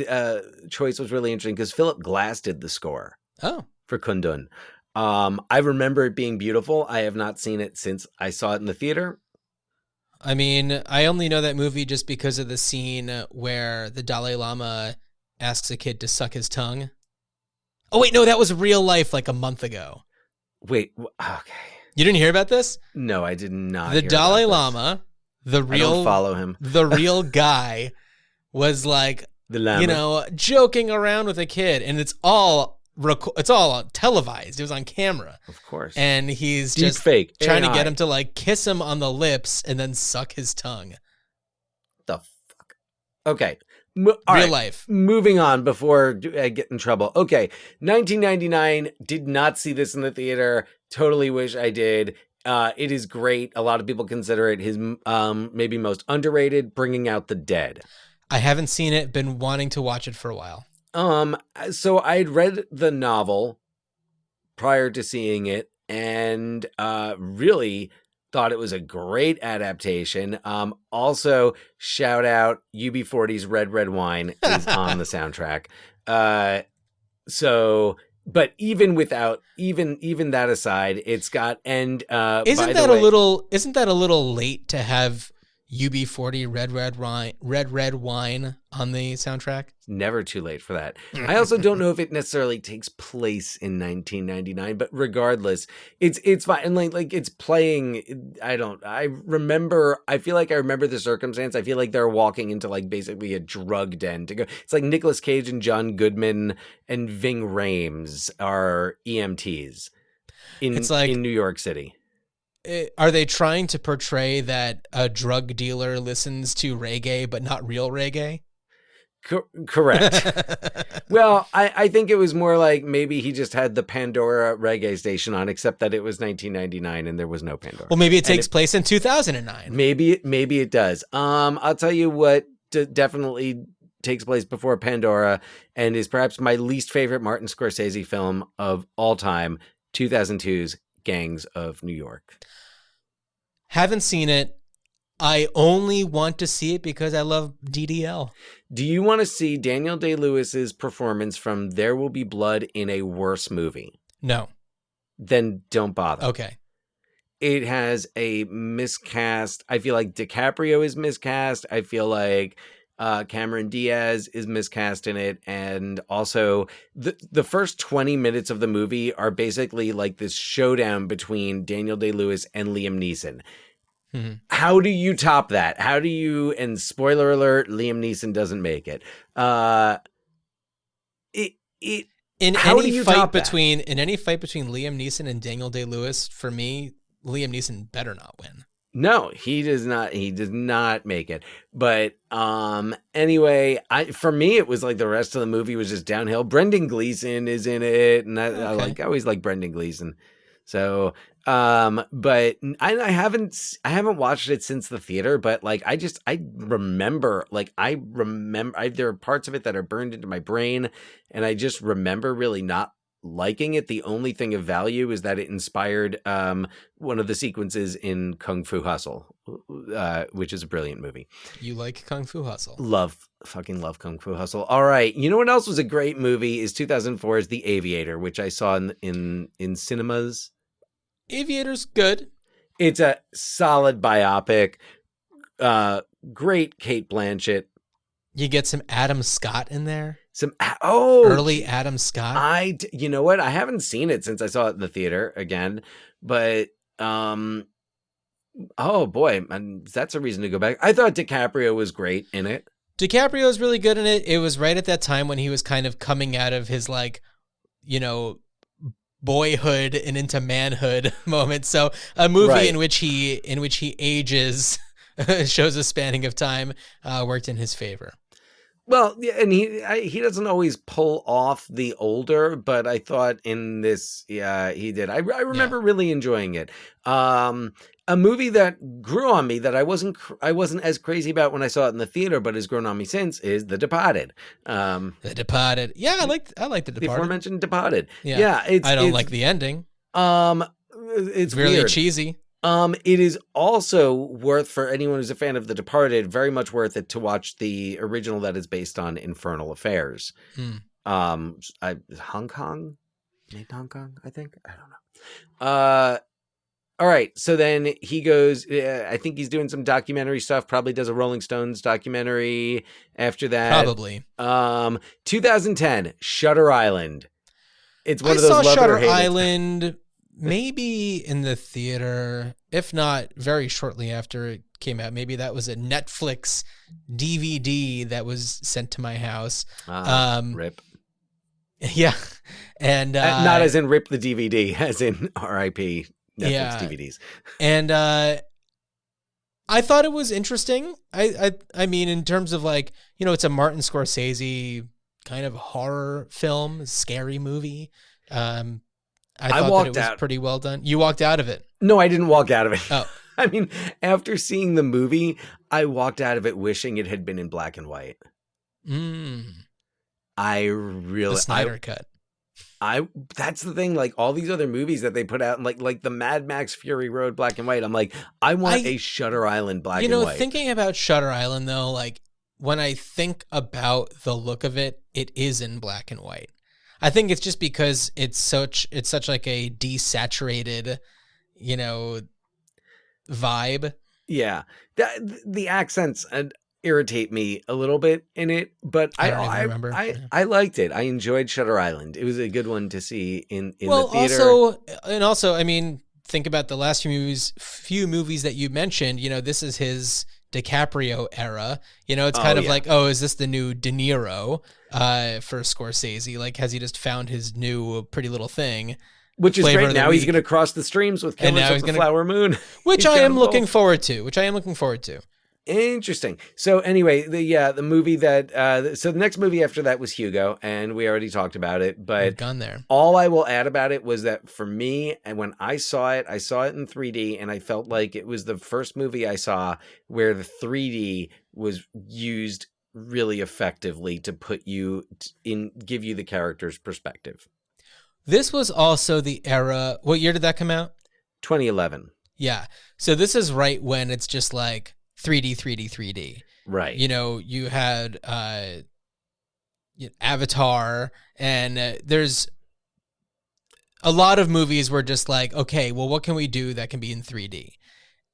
[SPEAKER 4] choice was really interesting, because Philip Glass did the score. For Kundun. I remember it being beautiful. I have not seen it since I saw it in the theater.
[SPEAKER 5] I mean, I only know that movie just because of the scene where the Dalai Lama asks a kid to suck his tongue. Oh, wait, no, that was real life like a month ago.
[SPEAKER 4] Wait, okay.
[SPEAKER 5] You didn't hear about this?
[SPEAKER 4] No, I did not.
[SPEAKER 5] The Dalai Lama, I don't
[SPEAKER 4] follow him.
[SPEAKER 5] The real guy was like, joking around with a kid, and it's all televised. It was on camera,
[SPEAKER 4] of course,
[SPEAKER 5] and he's
[SPEAKER 4] deep
[SPEAKER 5] just
[SPEAKER 4] fake
[SPEAKER 5] trying
[SPEAKER 4] AI.
[SPEAKER 5] to get him to like kiss him on the lips and then suck his tongue.
[SPEAKER 4] The fuck? Okay,
[SPEAKER 5] real life.
[SPEAKER 4] Moving on before I get in trouble. Okay, 1999. Did not see this in the theater. Totally wish I did. It is great. A lot of people consider it his maybe most underrated. Bringing Out the Dead.
[SPEAKER 5] I haven't seen it. Been wanting to watch it for a while.
[SPEAKER 4] So I'd read the novel prior to seeing it, and really thought it was a great adaptation. Also, shout out UB40's Red Red Wine is on the soundtrack. But even without even that aside, it's got isn't that
[SPEAKER 5] a little late to have UB40 Red Red Wine on the soundtrack?
[SPEAKER 4] Never too late for that. I also don't know if it necessarily takes place in 1999, but regardless, it's fine. And like it's playing. I feel like I remember the circumstance. I feel like they're walking into like basically a drug den to go. It's like Nicolas Cage and John Goodman and Ving Rhames are EMTs in New York City.
[SPEAKER 5] Are they trying to portray that a drug dealer listens to reggae, but not real reggae?
[SPEAKER 4] Correct. Well, I think it was more like maybe he just had the Pandora reggae station on, except that it was 1999 and there was no Pandora.
[SPEAKER 5] Well, maybe it takes place in 2009.
[SPEAKER 4] Maybe it does. I'll tell you what definitely takes place before Pandora and is perhaps my least favorite Martin Scorsese film of all time, 2002's Gangs of New York.
[SPEAKER 5] Haven't seen it. I only want to see it because I love DDL.
[SPEAKER 4] Do you want to see Daniel Day-Lewis's performance from There Will Be Blood in a worse movie?
[SPEAKER 5] No.
[SPEAKER 4] Then don't bother.
[SPEAKER 5] Okay.
[SPEAKER 4] It has a miscast. I feel like DiCaprio is miscast. I feel like Cameron Diaz is miscast in it. And also the first 20 minutes of the movie are basically like this showdown between Daniel Day-Lewis and Liam Neeson.
[SPEAKER 5] Mm-hmm.
[SPEAKER 4] How do you top that? How do you, and spoiler alert, Liam Neeson doesn't make it.
[SPEAKER 5] In
[SPEAKER 4] How do
[SPEAKER 5] any
[SPEAKER 4] you
[SPEAKER 5] fight
[SPEAKER 4] top that?
[SPEAKER 5] between Liam Neeson and Daniel Day-Lewis, for me, Liam Neeson better not win.
[SPEAKER 4] No, he does not. He does not make it. But anyway, for me, it was like the rest of the movie was just downhill. Brendan Gleeson is in it, and I always like Brendan Gleeson. So, but I haven't watched it since the theater. But like, I remember there are parts of it that are burned into my brain, and I just remember really not liking it. The only thing of value is that it inspired one of the sequences in Kung Fu Hustle, which is a brilliant movie.
[SPEAKER 5] You like Kung Fu Hustle?
[SPEAKER 4] Fucking love Kung Fu Hustle. All right, you know what else was a great movie is 2004's The Aviator, which I saw in cinemas.
[SPEAKER 5] Aviator's good.
[SPEAKER 4] It's a solid biopic. Great Kate Blanchett.
[SPEAKER 5] You get some Adam Scott in there.
[SPEAKER 4] Early
[SPEAKER 5] Adam Scott.
[SPEAKER 4] You know what? I haven't seen it since I saw it in the theater again, but oh boy, that's a reason to go back. I thought DiCaprio was great in it.
[SPEAKER 5] DiCaprio was really good in it. It was right at that time when he was kind of coming out of his boyhood and into manhood moment. So a movie in which he ages, shows a spanning of time, worked in his favor.
[SPEAKER 4] Well, yeah, and he doesn't always pull off the older, but I thought in this, he did. I remember really enjoying it. A movie that grew on me that I wasn't as crazy about when I saw it in the theater, but has grown on me since is The Departed.
[SPEAKER 5] The Departed. Yeah, I like The Departed.
[SPEAKER 4] The aforementioned Departed.
[SPEAKER 5] Yeah, I don't like the ending.
[SPEAKER 4] It's
[SPEAKER 5] really
[SPEAKER 4] weird.
[SPEAKER 5] cheesy.
[SPEAKER 4] It is also worth, for anyone who's a fan of The Departed, very much worth it to watch the original that is based on Infernal Affairs. Hong Kong? Made in Hong Kong, I think? I don't know. All right, so then he goes, I think he's doing some documentary stuff, probably does a Rolling Stones documentary after that.
[SPEAKER 5] Probably.
[SPEAKER 4] 2010, Shutter Island. It's one of those
[SPEAKER 5] I saw
[SPEAKER 4] love
[SPEAKER 5] Shutter
[SPEAKER 4] or hate it.
[SPEAKER 5] Island maybe in the theater, if not very shortly after it came out. Maybe that was a Netflix DVD that was sent to my house.
[SPEAKER 4] Rip.
[SPEAKER 5] Yeah. And
[SPEAKER 4] not as in rip the DVD, as in RIP Netflix DVDs.
[SPEAKER 5] And I thought it was interesting. I mean, in terms of like, it's a Martin Scorsese kind of horror film, scary movie. I thought that it was pretty well done. You walked out of it.
[SPEAKER 4] No, I didn't walk out of it.
[SPEAKER 5] Oh.
[SPEAKER 4] I mean, after seeing the movie, I walked out of it wishing it had been in black and white. The
[SPEAKER 5] Snyder cut.
[SPEAKER 4] That's the thing, like all these other movies that they put out, like the Mad Max Fury Road black and white. I'm like, I want a Shutter Island black and white.
[SPEAKER 5] Thinking about Shutter Island though, like when I think about the look of it, it is in black and white. I think it's just because it's such like a desaturated, vibe.
[SPEAKER 4] Yeah, the accents irritate me a little bit in it, but I
[SPEAKER 5] remember.
[SPEAKER 4] I liked it. I enjoyed Shutter Island. It was a good one to see in the theater.
[SPEAKER 5] Also, I mean, think about the last few movies that you mentioned. This is his DiCaprio era. It's kind of like, is this the new De Niro for Scorsese? Like, has he just found his new Pretty Little Thing?
[SPEAKER 4] Which is great. Now he's going to cross the streams with Killers of the Flower Moon.
[SPEAKER 5] Which I am looking forward to.
[SPEAKER 4] Interesting. So anyway, the movie that so the next movie after that was Hugo, and we already talked about it. But
[SPEAKER 5] we've gone there.
[SPEAKER 4] All I will add about it was that for me, and when I saw it in 3D, and I felt like it was the first movie I saw where the 3D was used really effectively to put you give you the character's perspective.
[SPEAKER 5] This was also the era. What year did that come out?
[SPEAKER 4] 2011.
[SPEAKER 5] Yeah. So this is right when it's just like 3D, 3D, 3D.
[SPEAKER 4] Right.
[SPEAKER 5] You know, you had Avatar, and there's a lot of movies were just like, okay, well, what can we do that can be in 3D?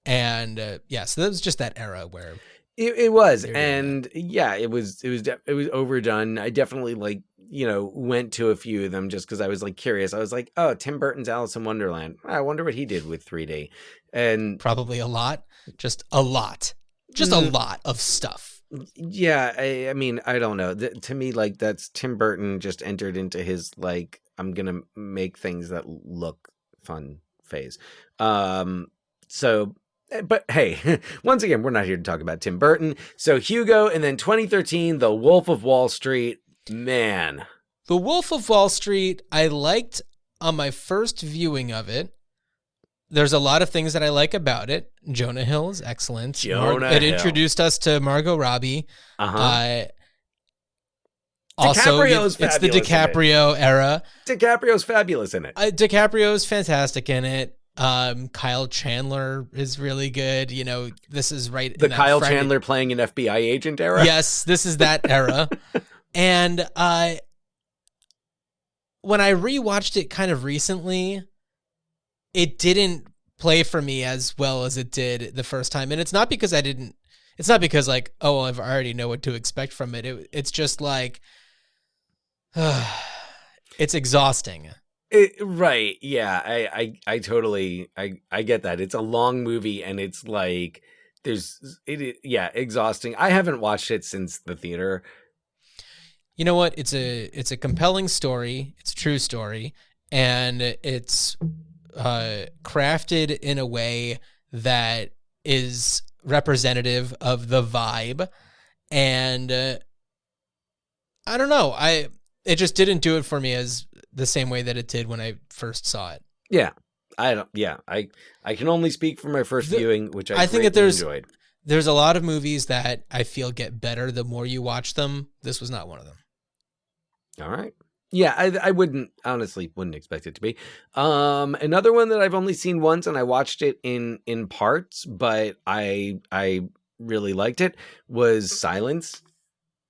[SPEAKER 5] And so that was just that era where
[SPEAKER 4] it was, and yeah, it was overdone. I definitely went to a few of them just because I was like curious. I was like, oh, Tim Burton's Alice in Wonderland. I wonder what he did with 3D, and
[SPEAKER 5] probably a lot of stuff.
[SPEAKER 4] Yeah, I mean, I don't know. To me, like, that's Tim Burton just entered into his like, I'm gonna make things that look fun phase. So. But hey, once again, we're not here to talk about Tim Burton. So Hugo, and then 2013, The Wolf of Wall Street. Man.
[SPEAKER 5] The Wolf of Wall Street, I liked on my first viewing of it. There's a lot of things that I like about it. Jonah Hill is excellent. It introduced us to Margot Robbie. Also, it's the DiCaprio era.
[SPEAKER 4] DiCaprio's fabulous in it.
[SPEAKER 5] DiCaprio's fantastic in it. Kyle Chandler is really good. You know, this is right.
[SPEAKER 4] The Kyle Chandler playing an FBI agent era.
[SPEAKER 5] Yes, this is that era. And when I rewatched it kind of recently, it didn't play for me as well as it did the first time. And it's not because like, oh, I've already know what to expect from it. It's just like, it's exhausting.
[SPEAKER 4] Right. Yeah. I totally, I get that. It's a long movie and it's like, exhausting. I haven't watched it since the theater.
[SPEAKER 5] You know what? It's a compelling story. It's a true story. And it's crafted in a way that is representative of the vibe. And I don't know. It just didn't do it for me as the same way that it did when I first saw it.
[SPEAKER 4] Yeah. I can only speak for my first viewing, which I think that enjoyed.
[SPEAKER 5] There's a lot of movies that I feel get better the more you watch them. This was not one of them.
[SPEAKER 4] All right. Yeah, I wouldn't expect it to be. Another one that I've only seen once, and I watched it in parts, but I really liked it, was Silence.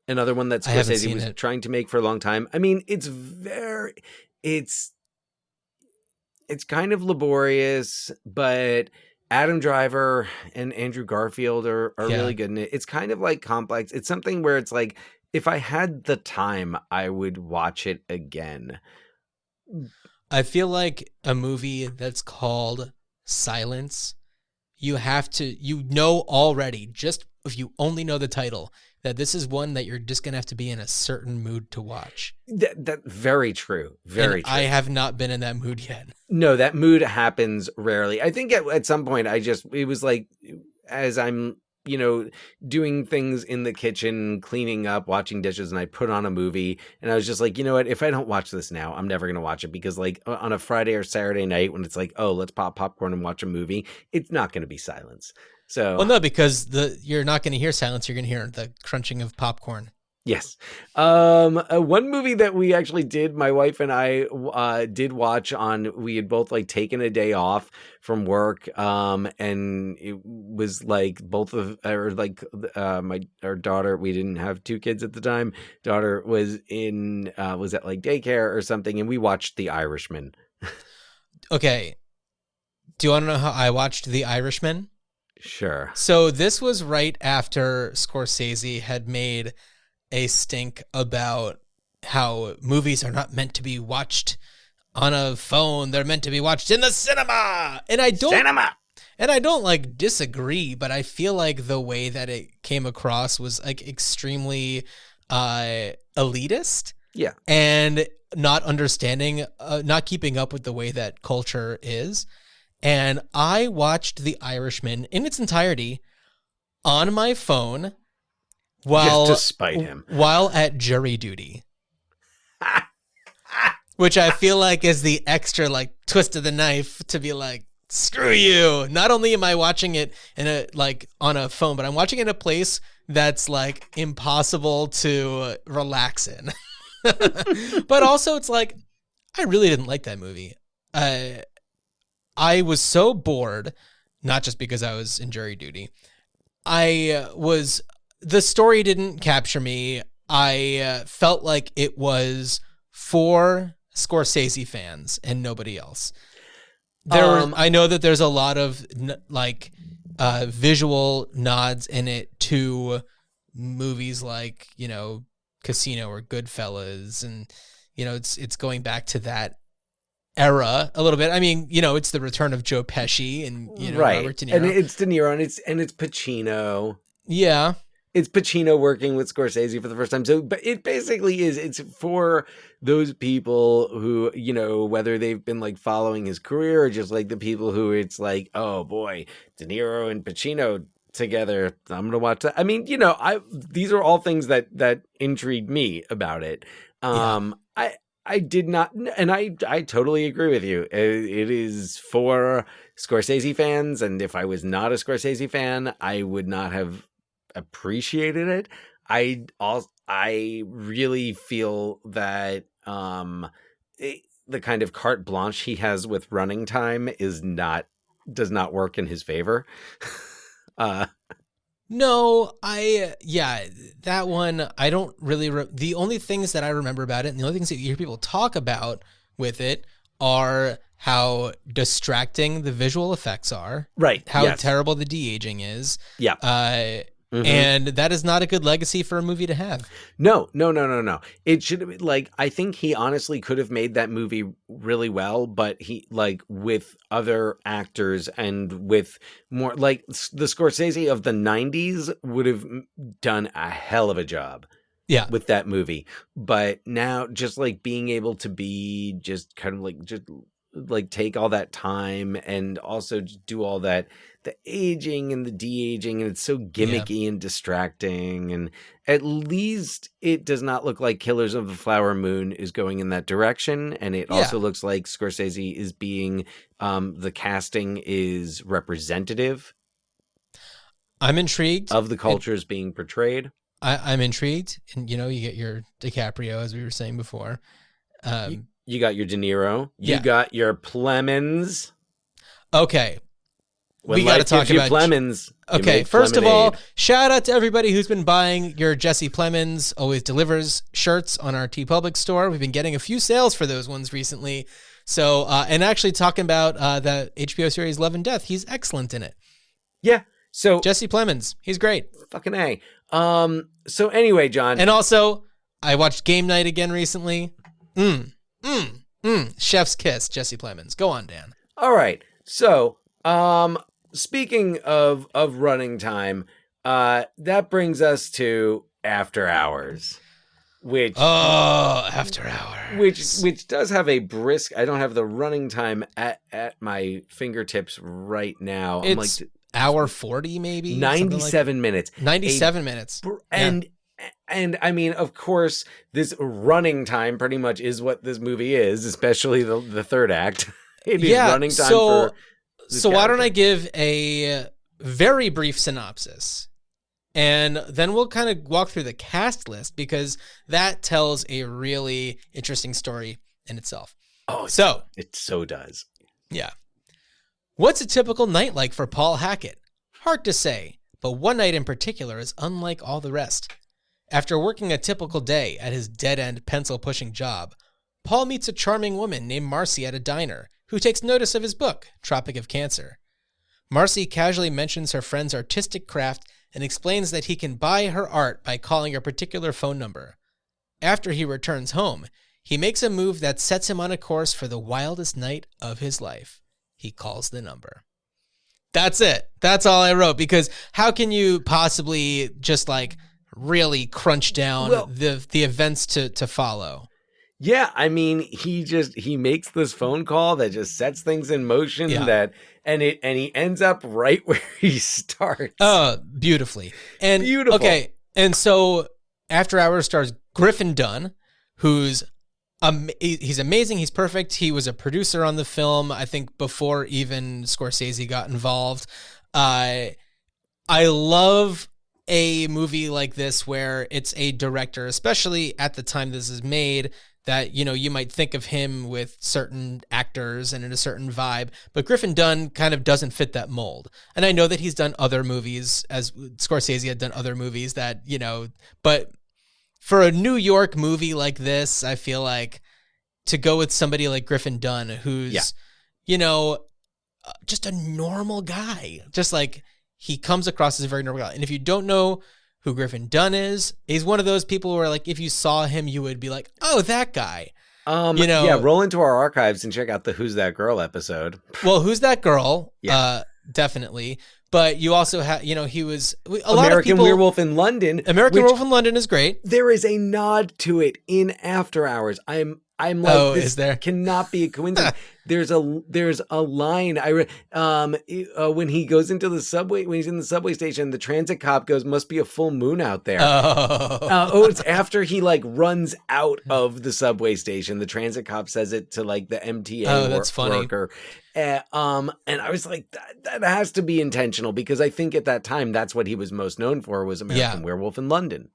[SPEAKER 4] Another one that Scorsese was trying to make for a long time. I mean, it's kind of laborious, but Adam Driver and Andrew Garfield are really good in it. It's kind of like complex. It's something where it's like, if I had the time, I would watch it again.
[SPEAKER 5] I feel like a movie that's called Silence, you know already, just if you only know the title, that this is one that you're just going to have to be in a certain mood to watch.
[SPEAKER 4] That very true. Very true.
[SPEAKER 5] I have not been in that mood yet.
[SPEAKER 4] No, that mood happens rarely. I think at some point it was like, as I'm, doing things in the kitchen, cleaning up, washing dishes, and I put on a movie, and I was just like, you know what? If I don't watch this now, I'm never going to watch it, because like on a Friday or Saturday night when it's like, oh, let's pop popcorn and watch a movie, it's not going to be Silence. So,
[SPEAKER 5] well, no, because you're not going to hear silence. You're going to hear the crunching of popcorn.
[SPEAKER 4] Yes. One movie that we actually did, my wife and I did watch we had both like taken a day off from work. And it was like our daughter, we didn't have two kids at the time. Daughter was at like daycare or something. And we watched The Irishman.
[SPEAKER 5] Okay. Do you want to know how I watched The Irishman?
[SPEAKER 4] Sure.
[SPEAKER 5] So this was right after Scorsese had made a stink about how movies are not meant to be watched on a phone. They're meant to be watched in the cinema. And I don't like disagree, but I feel like the way that it came across was like extremely elitist.
[SPEAKER 4] Yeah.
[SPEAKER 5] And not understanding, not keeping up with the way that culture is. And I watched The Irishman in its entirety on my phone
[SPEAKER 4] just to spite him
[SPEAKER 5] while at jury duty, which I feel like is the extra like twist of the knife to be like, screw you. Not only am I watching it on a phone, but I'm watching it in a place that's like impossible to relax in. But also it's like, I really didn't like that movie. I was so bored, not just because I was in jury duty. The story didn't capture me. I felt like it was for Scorsese fans and nobody else. I know that there's a lot of visual nods in it to movies like, Casino or Goodfellas, and it's going back to that era a little bit. I mean, it's the return of Joe Pesci and
[SPEAKER 4] right.
[SPEAKER 5] Robert De Niro.
[SPEAKER 4] And it's De Niro and it's Pacino.
[SPEAKER 5] Yeah.
[SPEAKER 4] It's Pacino working with Scorsese for the first time. So, but it basically it's for those people who, whether they've been like following his career or just like the people who it's like, oh boy, De Niro and Pacino together. I'm going to watch that. I mean, these are all things that intrigued me about it. I did not, and I totally agree with you. It is for Scorsese fans, and if I was not a Scorsese fan, I would not have appreciated it. I really feel that the kind of carte blanche he has with running time does not work in his favor.
[SPEAKER 5] No, that one, I don't really, the only things that I remember about it, and the only things that you hear people talk about with it are how distracting the visual effects are. Right. How terrible the de-aging is. Yeah. And that is not a good legacy for a movie to have. No. It should have been
[SPEAKER 4] I think he honestly could have made that movie really well, but he with other actors and with more the Scorsese of the 90s would have done a hell of a job. Yeah. With that movie. But now just being able to be just kind of take all that time and also do all that, the aging and the de-aging, and it's so gimmicky and distracting, and at least it does not look like Killers of the Flower Moon is going in that direction, and it also looks like Scorsese is being the casting is representative. I'm intrigued of the cultures being portrayed.
[SPEAKER 5] I'm intrigued, and you get your DiCaprio, as we were saying before.
[SPEAKER 4] You got your De Niro. You got your Plemons.
[SPEAKER 5] Okay. We got to talk about Plemons. Okay, first of all, shout out to everybody who's been buying your Jesse Plemons Always Delivers shirts on our TeePublic store. We've been getting a few sales for those ones recently. So, and actually talking about the HBO series Love and Death, he's excellent in it. Yeah. So Jesse Plemons, he's great.
[SPEAKER 4] Fucking A. So anyway, John.
[SPEAKER 5] And also, I watched Game Night again recently. Chef's kiss, Jesse Plemons. Go on, Dan.
[SPEAKER 4] All right. So, speaking of running time, that brings us to After Hours,
[SPEAKER 5] After Hours,
[SPEAKER 4] which does have a brisk. I don't have the running time at my fingertips right now.
[SPEAKER 5] It's hour 40, maybe
[SPEAKER 4] 97 minutes.
[SPEAKER 5] 97 minutes,
[SPEAKER 4] And I mean, of course, this running time pretty much is what this movie is, especially the third act. It is running time for.
[SPEAKER 5] So why don't I give a very brief synopsis, and then we'll kind of walk through the cast list, because that tells a really interesting story in itself.
[SPEAKER 4] Oh, it so does.
[SPEAKER 5] Yeah. What's a typical night like for Paul Hackett? Hard to say, but one night in particular is unlike all the rest. After working a typical day at his dead-end pencil-pushing job, Paul meets a charming woman named Marcy at a diner, who takes notice of his book, Tropic of Cancer. Marcy casually mentions her friend's artistic craft and explains that he can buy her art by calling a particular phone number. After he returns home, he makes a move that sets him on a course for the wildest night of his life. He calls the number. That's it. That's all I wrote, because how can you possibly just really crunch down the events to follow?
[SPEAKER 4] Yeah, I mean, he makes this phone call that just sets things in motion, and he ends up right where he starts.
[SPEAKER 5] Oh, beautifully. And beautiful. Okay, and so After Hours stars Griffin Dunn, who's he's amazing. He's perfect. He was a producer on the film, I think, before even Scorsese got involved. I love a movie like this where it's a director, especially at the time this is made, that, you know, you might think of him with certain actors and in a certain vibe, but Griffin Dunne kind of doesn't fit that mold. And I know that he's done other movies, as Scorsese had done other movies that, you know, but for a New York movie like this, I feel like to go with somebody like Griffin Dunne, who's, you know, just a normal guy, just like he comes across as a very normal guy. And if you don't know who Griffin Dunne is, he's one of those people where, like, if you saw him, you would be like, oh, that guy. You know,
[SPEAKER 4] yeah, roll into our archives and check out the Who's That Girl episode.
[SPEAKER 5] Well, Who's That Girl?
[SPEAKER 4] Yeah.
[SPEAKER 5] Definitely. But you also have, you know, he was
[SPEAKER 4] American Werewolf in London.
[SPEAKER 5] American Werewolf in London is great.
[SPEAKER 4] There is a nod to it in After Hours. I'm like, this
[SPEAKER 5] is there?
[SPEAKER 4] Cannot be a coincidence. There's a line when he goes into the subway, when he's in the subway station, the transit cop goes, "Must be a full moon out there." It's after he like runs out of the subway station. The transit cop says it to like the MTA worker. And I was like, that has to be intentional, because I think at that time that's what he was most known for, was American Werewolf in London,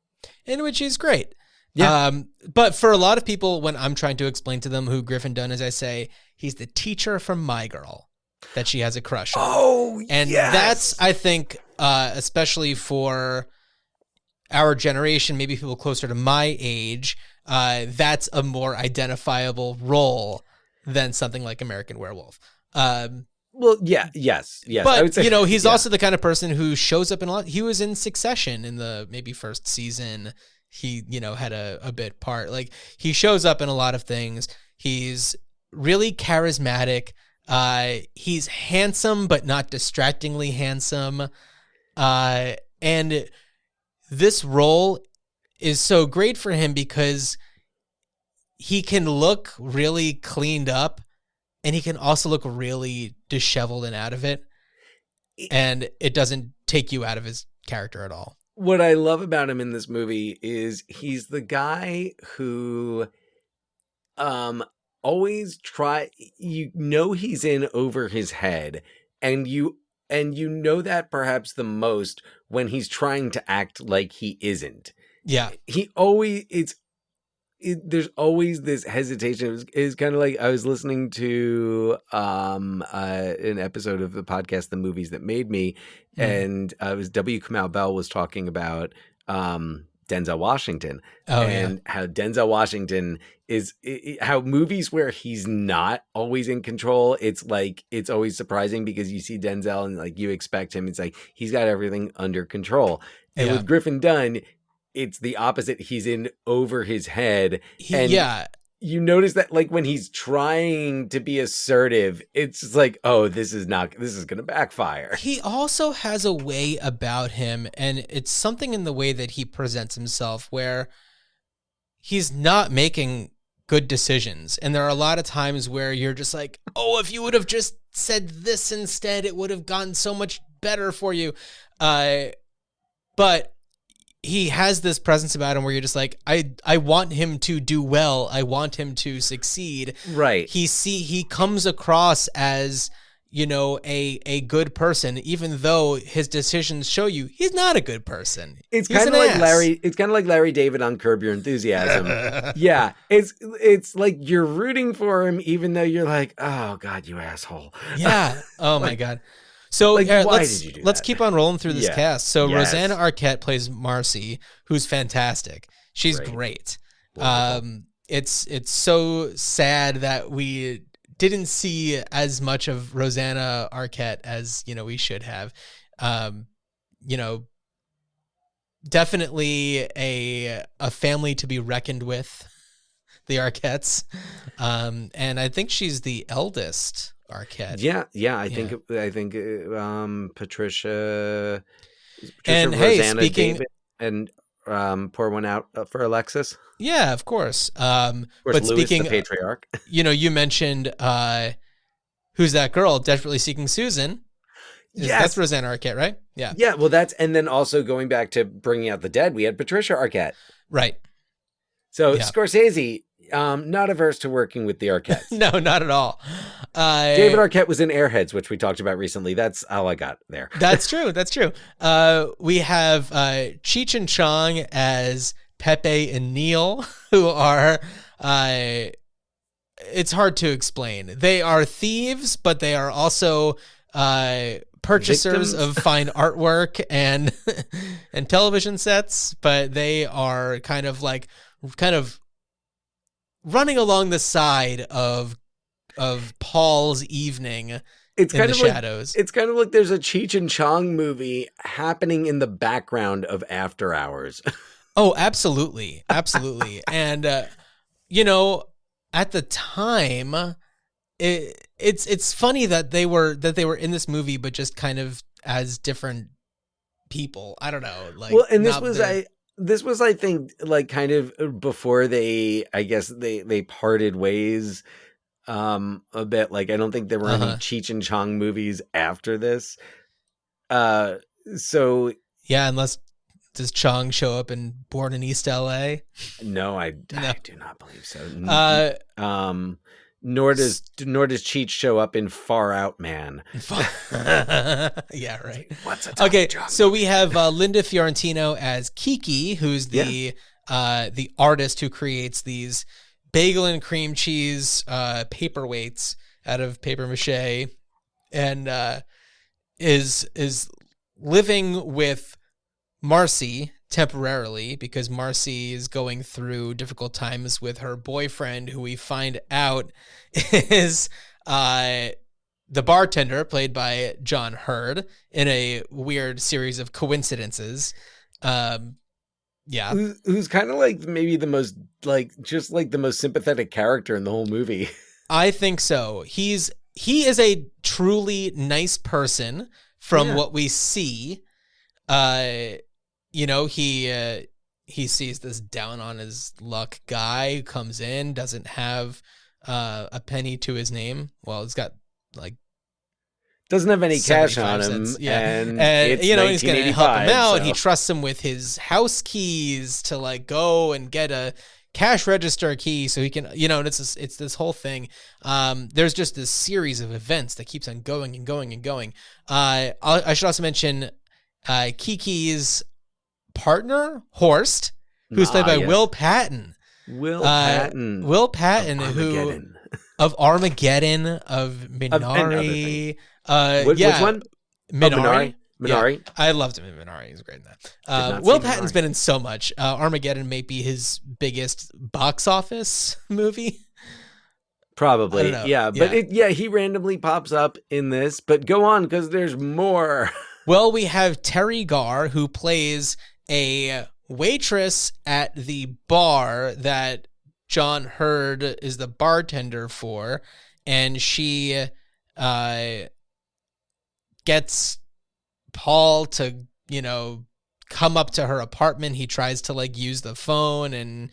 [SPEAKER 5] in which he's great.
[SPEAKER 4] Yeah.
[SPEAKER 5] But for a lot of people, when I'm trying to explain to them who Griffin Dunne is, I say he's the teacher from My Girl that she has a crush on.
[SPEAKER 4] Oh,
[SPEAKER 5] and that's, I think, especially for our generation, maybe people closer to my age, that's a more identifiable role than something like American Werewolf.
[SPEAKER 4] Well, yes.
[SPEAKER 5] But,
[SPEAKER 4] I would say,
[SPEAKER 5] you know, he's also the kind of person who shows up in a lot. He was in Succession in the maybe first season. He, you know, had a bit part. Like, he shows up in a lot of things. He's really charismatic. He's handsome, but not distractingly handsome. And this role is so great for him because he can look really cleaned up, and he can also look really disheveled and out of it. And it doesn't take you out of his character at all.
[SPEAKER 4] What I love about him in this movie is he's the guy who always you know he's in over his head, and you know that perhaps the most when he's trying to act like he isn't.
[SPEAKER 5] Yeah.
[SPEAKER 4] There's always this hesitation. It's kind of like, I was listening to an episode of the podcast, The Movies That Made Me, and it was W. Kamau Bell was talking about Denzel Washington, how Denzel Washington is how movies where he's not always in control, it's like, it's always surprising because you see Denzel and like you expect him. It's like he's got everything under control, and with Griffin Dunne, it's the opposite. He's in over his head. You notice that, like, when he's trying to be assertive, it's just like, oh, this is going to backfire.
[SPEAKER 5] He also has a way about him, and it's something in the way that he presents himself where he's not making good decisions. And there are a lot of times where you're just like, oh, if you would have just said this instead, it would have gone so much better for you. But he has this presence about him where you're just like, I want him to do well. I want him to succeed.
[SPEAKER 4] Right.
[SPEAKER 5] He comes across as, you know, a good person, even though his decisions show you he's not a good person.
[SPEAKER 4] It's kind of like Larry David on Curb Your Enthusiasm. Yeah. It's like you're rooting for him, even though you're like, oh God, you asshole.
[SPEAKER 5] Yeah. Oh my God. So
[SPEAKER 4] like, why did you do
[SPEAKER 5] let's
[SPEAKER 4] that?
[SPEAKER 5] keep on rolling through this cast. So Rosanna Arquette plays Marcy, who's fantastic. She's great. It's so sad that we didn't see as much of Rosanna Arquette as, you know, we should have. You know, definitely a family to be reckoned with, the Arquettes. And I think she's the eldest Arquette.
[SPEAKER 4] I think Patricia
[SPEAKER 5] and
[SPEAKER 4] Rosanna,
[SPEAKER 5] speaking
[SPEAKER 4] David, and pour one out for Alexis.
[SPEAKER 5] Yeah, of course.
[SPEAKER 4] Of course,
[SPEAKER 5] but
[SPEAKER 4] Louis,
[SPEAKER 5] speaking,
[SPEAKER 4] the patriarch.
[SPEAKER 5] You know, you mentioned Who's That Girl? Desperately Seeking Susan. That's Rosanna Arquette, right? Yeah.
[SPEAKER 4] Yeah. Well, and then also going back to Bringing Out the Dead, we had Patricia Arquette.
[SPEAKER 5] Right.
[SPEAKER 4] So Scorsese, Not averse to working with the Arquettes.
[SPEAKER 5] No, not at all.
[SPEAKER 4] David Arquette was in Airheads, which we talked about recently. That's all I got there.
[SPEAKER 5] That's true. That's true. We have Cheech and Chong as Pepe and Neil, who are, it's hard to explain. They are thieves, but they are also purchasers
[SPEAKER 4] Victims?
[SPEAKER 5] of fine artwork and and television sets. But they are kind of running along the side of Paul's evening.
[SPEAKER 4] It's
[SPEAKER 5] in
[SPEAKER 4] kind
[SPEAKER 5] the
[SPEAKER 4] of
[SPEAKER 5] shadows.
[SPEAKER 4] It's kind of like there's a Cheech and Chong movie happening in the background of After Hours.
[SPEAKER 5] Oh, absolutely. Absolutely. And, at the time, it's funny that they were in this movie, but just kind of as different people. I don't know. Like,
[SPEAKER 4] Well, and this was, I think, like kind of before they parted ways a bit. Like, I don't think there were any Cheech and Chong movies after this. So
[SPEAKER 5] yeah, unless does Chong show up in Born in East LA?
[SPEAKER 4] No, I do not believe so. Nor does Cheech show up in Far Out Man.
[SPEAKER 5] Yeah, right.
[SPEAKER 4] What's a
[SPEAKER 5] okay?
[SPEAKER 4] Chong?
[SPEAKER 5] So we have Linda Fiorentino as Kiki, who's the artist who creates these bagel and cream cheese paperweights out of paper mache, and is living with Marcy temporarily because Marcy is going through difficult times with her boyfriend, who we find out is the bartender, played by John Hurd, in a weird series of coincidences. Yeah,
[SPEAKER 4] who's kind of like maybe the most the most sympathetic character in the whole movie.
[SPEAKER 5] I think so. He is a truly nice person from what we see. He sees this down on his luck guy who comes in, doesn't have a penny to his name. Well, he's got
[SPEAKER 4] doesn't have any cash on him,
[SPEAKER 5] cents. Yeah.
[SPEAKER 4] and it's
[SPEAKER 5] he's going to help him out.
[SPEAKER 4] So.
[SPEAKER 5] He trusts him with his house keys to go and get a cash register key so he can, and it's this whole thing. There's just this series of events that keeps on going and going and going. I should also mention Kiki's partner, Horst, who's played by Will Patton.
[SPEAKER 4] Will Patton.
[SPEAKER 5] Will Patton, who of Armageddon, of Minari.
[SPEAKER 4] Which one?
[SPEAKER 5] Minari.
[SPEAKER 4] Minari.
[SPEAKER 5] Yeah, I loved him in Minari. He was great in that. Will Patton's been in so much. Armageddon may be his biggest box office movie.
[SPEAKER 4] Probably. Yeah. But he randomly pops up in this. But go on, because there's more.
[SPEAKER 5] Well, we have Terry Garr, who plays a waitress at the bar that John Hurd is the bartender for, and she gets Paul to, come up to her apartment. He tries to use the phone, and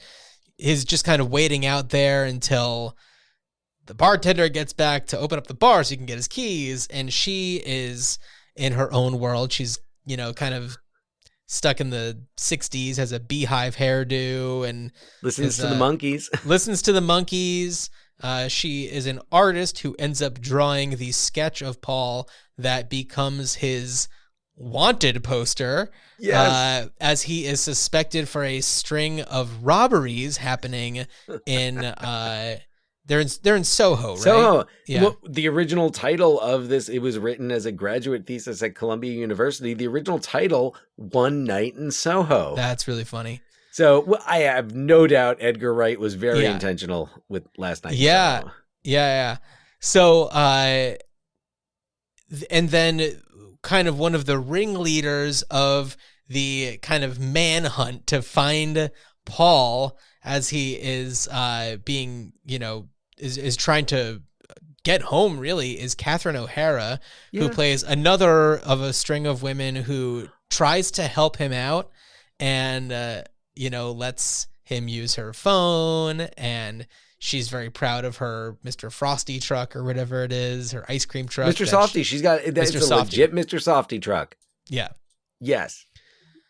[SPEAKER 5] he's just kind of waiting out there until the bartender gets back to open up the bar so he can get his keys, and she is in her own world. She's, kind of stuck in the 60s, has a beehive hairdo, and
[SPEAKER 4] listens to the monkeys.
[SPEAKER 5] Listens to the monkeys. She is an artist who ends up drawing the sketch of Paul that becomes his wanted poster.
[SPEAKER 4] Yes.
[SPEAKER 5] As he is suspected for a string of robberies happening in they're in Soho, right?
[SPEAKER 4] Soho.
[SPEAKER 5] Yeah.
[SPEAKER 4] Well, the original title of this, it was written as a graduate thesis at Columbia University. The original title, One Night in Soho.
[SPEAKER 5] That's really funny.
[SPEAKER 4] So I have no doubt Edgar Wright was very intentional with Last Night in Soho.
[SPEAKER 5] Yeah. So, and then kind of one of the ringleaders of the kind of manhunt to find Paul as he is being, is trying to get home, really, is Catherine O'Hara, who plays another of a string of women who tries to help him out and, lets him use her phone, and she's very proud of her Mr. Frosty truck or whatever it is, her ice cream truck.
[SPEAKER 4] Mr. Softy. She's got it's a legit Mr. Softy truck.
[SPEAKER 5] Yeah.
[SPEAKER 4] Yes.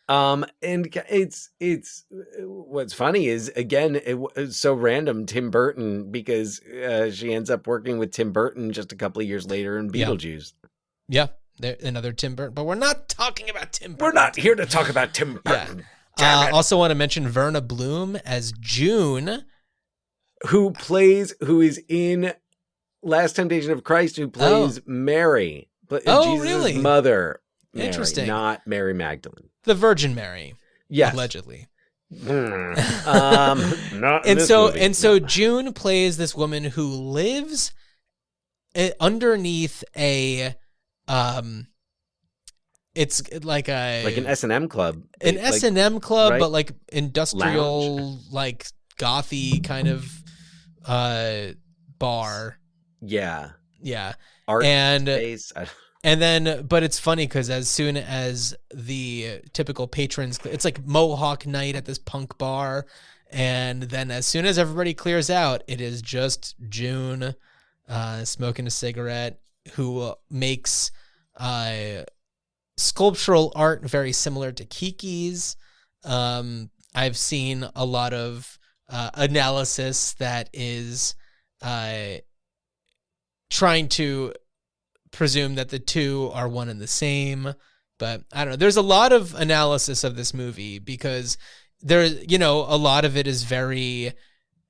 [SPEAKER 4] And it's what's funny is, again, it's so random, Tim Burton, because she ends up working with Tim Burton just a couple of years later in Beetlejuice.
[SPEAKER 5] Yeah, another Tim Burton, but we're not talking about Tim Burton.
[SPEAKER 4] We're not here to talk about Tim Burton.
[SPEAKER 5] Yeah. Also want to mention Verna Bloom as June,
[SPEAKER 4] who is in Last Temptation of Christ, who plays Mary, Jesus'
[SPEAKER 5] really?
[SPEAKER 4] mother. Mary,
[SPEAKER 5] interesting.
[SPEAKER 4] Not Mary Magdalene.
[SPEAKER 5] The Virgin Mary.
[SPEAKER 4] Yes.
[SPEAKER 5] Allegedly.
[SPEAKER 4] Not
[SPEAKER 5] and so June plays this woman who lives underneath a it's like
[SPEAKER 4] an S&M club.
[SPEAKER 5] An S&M club,
[SPEAKER 4] right?
[SPEAKER 5] but like industrial,
[SPEAKER 4] Lounge.
[SPEAKER 5] like gothy kind of bar.
[SPEAKER 4] Yeah.
[SPEAKER 5] Yeah.
[SPEAKER 4] Art space.
[SPEAKER 5] And then, but it's funny because as soon as the typical patrons, it's like Mohawk night at this punk bar. And then as soon as everybody clears out, it is just June smoking a cigarette, who makes sculptural art very similar to Kiki's. I've seen a lot of analysis that is trying to presume that the two are one and the same, but I don't know. There's a lot of analysis of this movie because a lot of it is very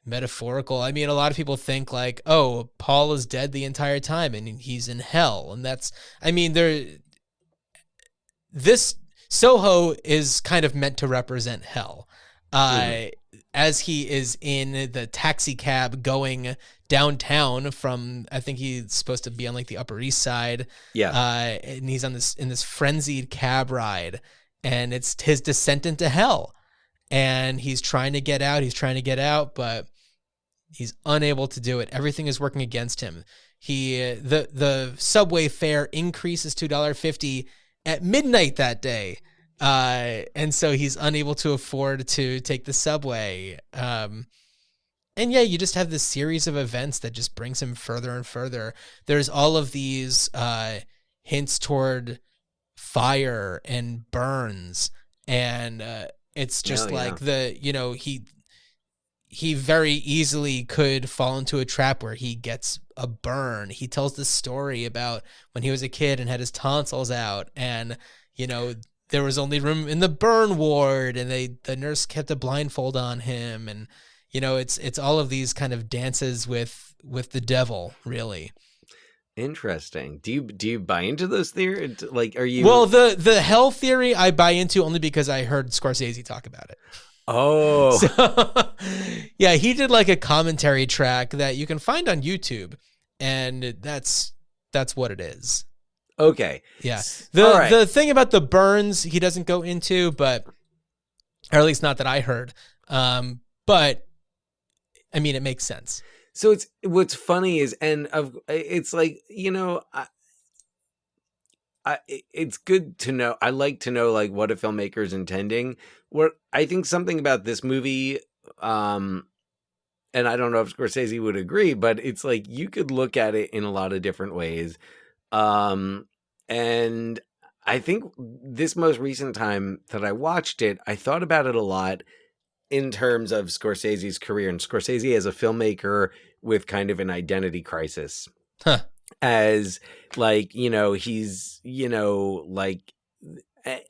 [SPEAKER 5] metaphorical. I mean, a lot of people think like, oh, Paul is dead the entire time and he's in hell. And that's, I mean, this Soho is kind of meant to represent hell. As he is in the taxi cab going downtown from, I think he's supposed to be on like the Upper East Side.
[SPEAKER 4] Yeah.
[SPEAKER 5] And he's in this frenzied cab ride, and it's his descent into hell. And he's trying to get out, but he's unable to do it. Everything is working against him. The subway fare increases to $1.50 at midnight that day. And so he's unable to afford to take the subway. And yeah, you just have this series of events that just brings him further and further. There's all of these hints toward fire and burns, and it's just he very easily could fall into a trap where he gets a burn. He tells this story about when he was a kid and had his tonsils out, and there was only room in the burn ward, and the nurse kept a blindfold on him, and it's all of these kind of dances with the devil, really.
[SPEAKER 4] Interesting. Do you buy into those theories? Like, are you?
[SPEAKER 5] Well, the hell theory I buy into only because I heard Scorsese talk about it.
[SPEAKER 4] Oh,
[SPEAKER 5] so, yeah, he did like a commentary track that you can find on YouTube, and that's what it is.
[SPEAKER 4] Okay.
[SPEAKER 5] Yeah. The thing about the burns he doesn't go into, but or at least not that I heard. But I mean, it makes sense.
[SPEAKER 4] So what's funny is, it's like, it's good to know. I like to know like what a filmmaker is intending. What I think something about this movie, and I don't know if Scorsese would agree, but it's like you could look at it in a lot of different ways. And I think this most recent time that I watched it, I thought about it a lot in terms of Scorsese's career, and Scorsese as a filmmaker with kind of an identity crisis.
[SPEAKER 5] Huh.
[SPEAKER 4] As like, he's, like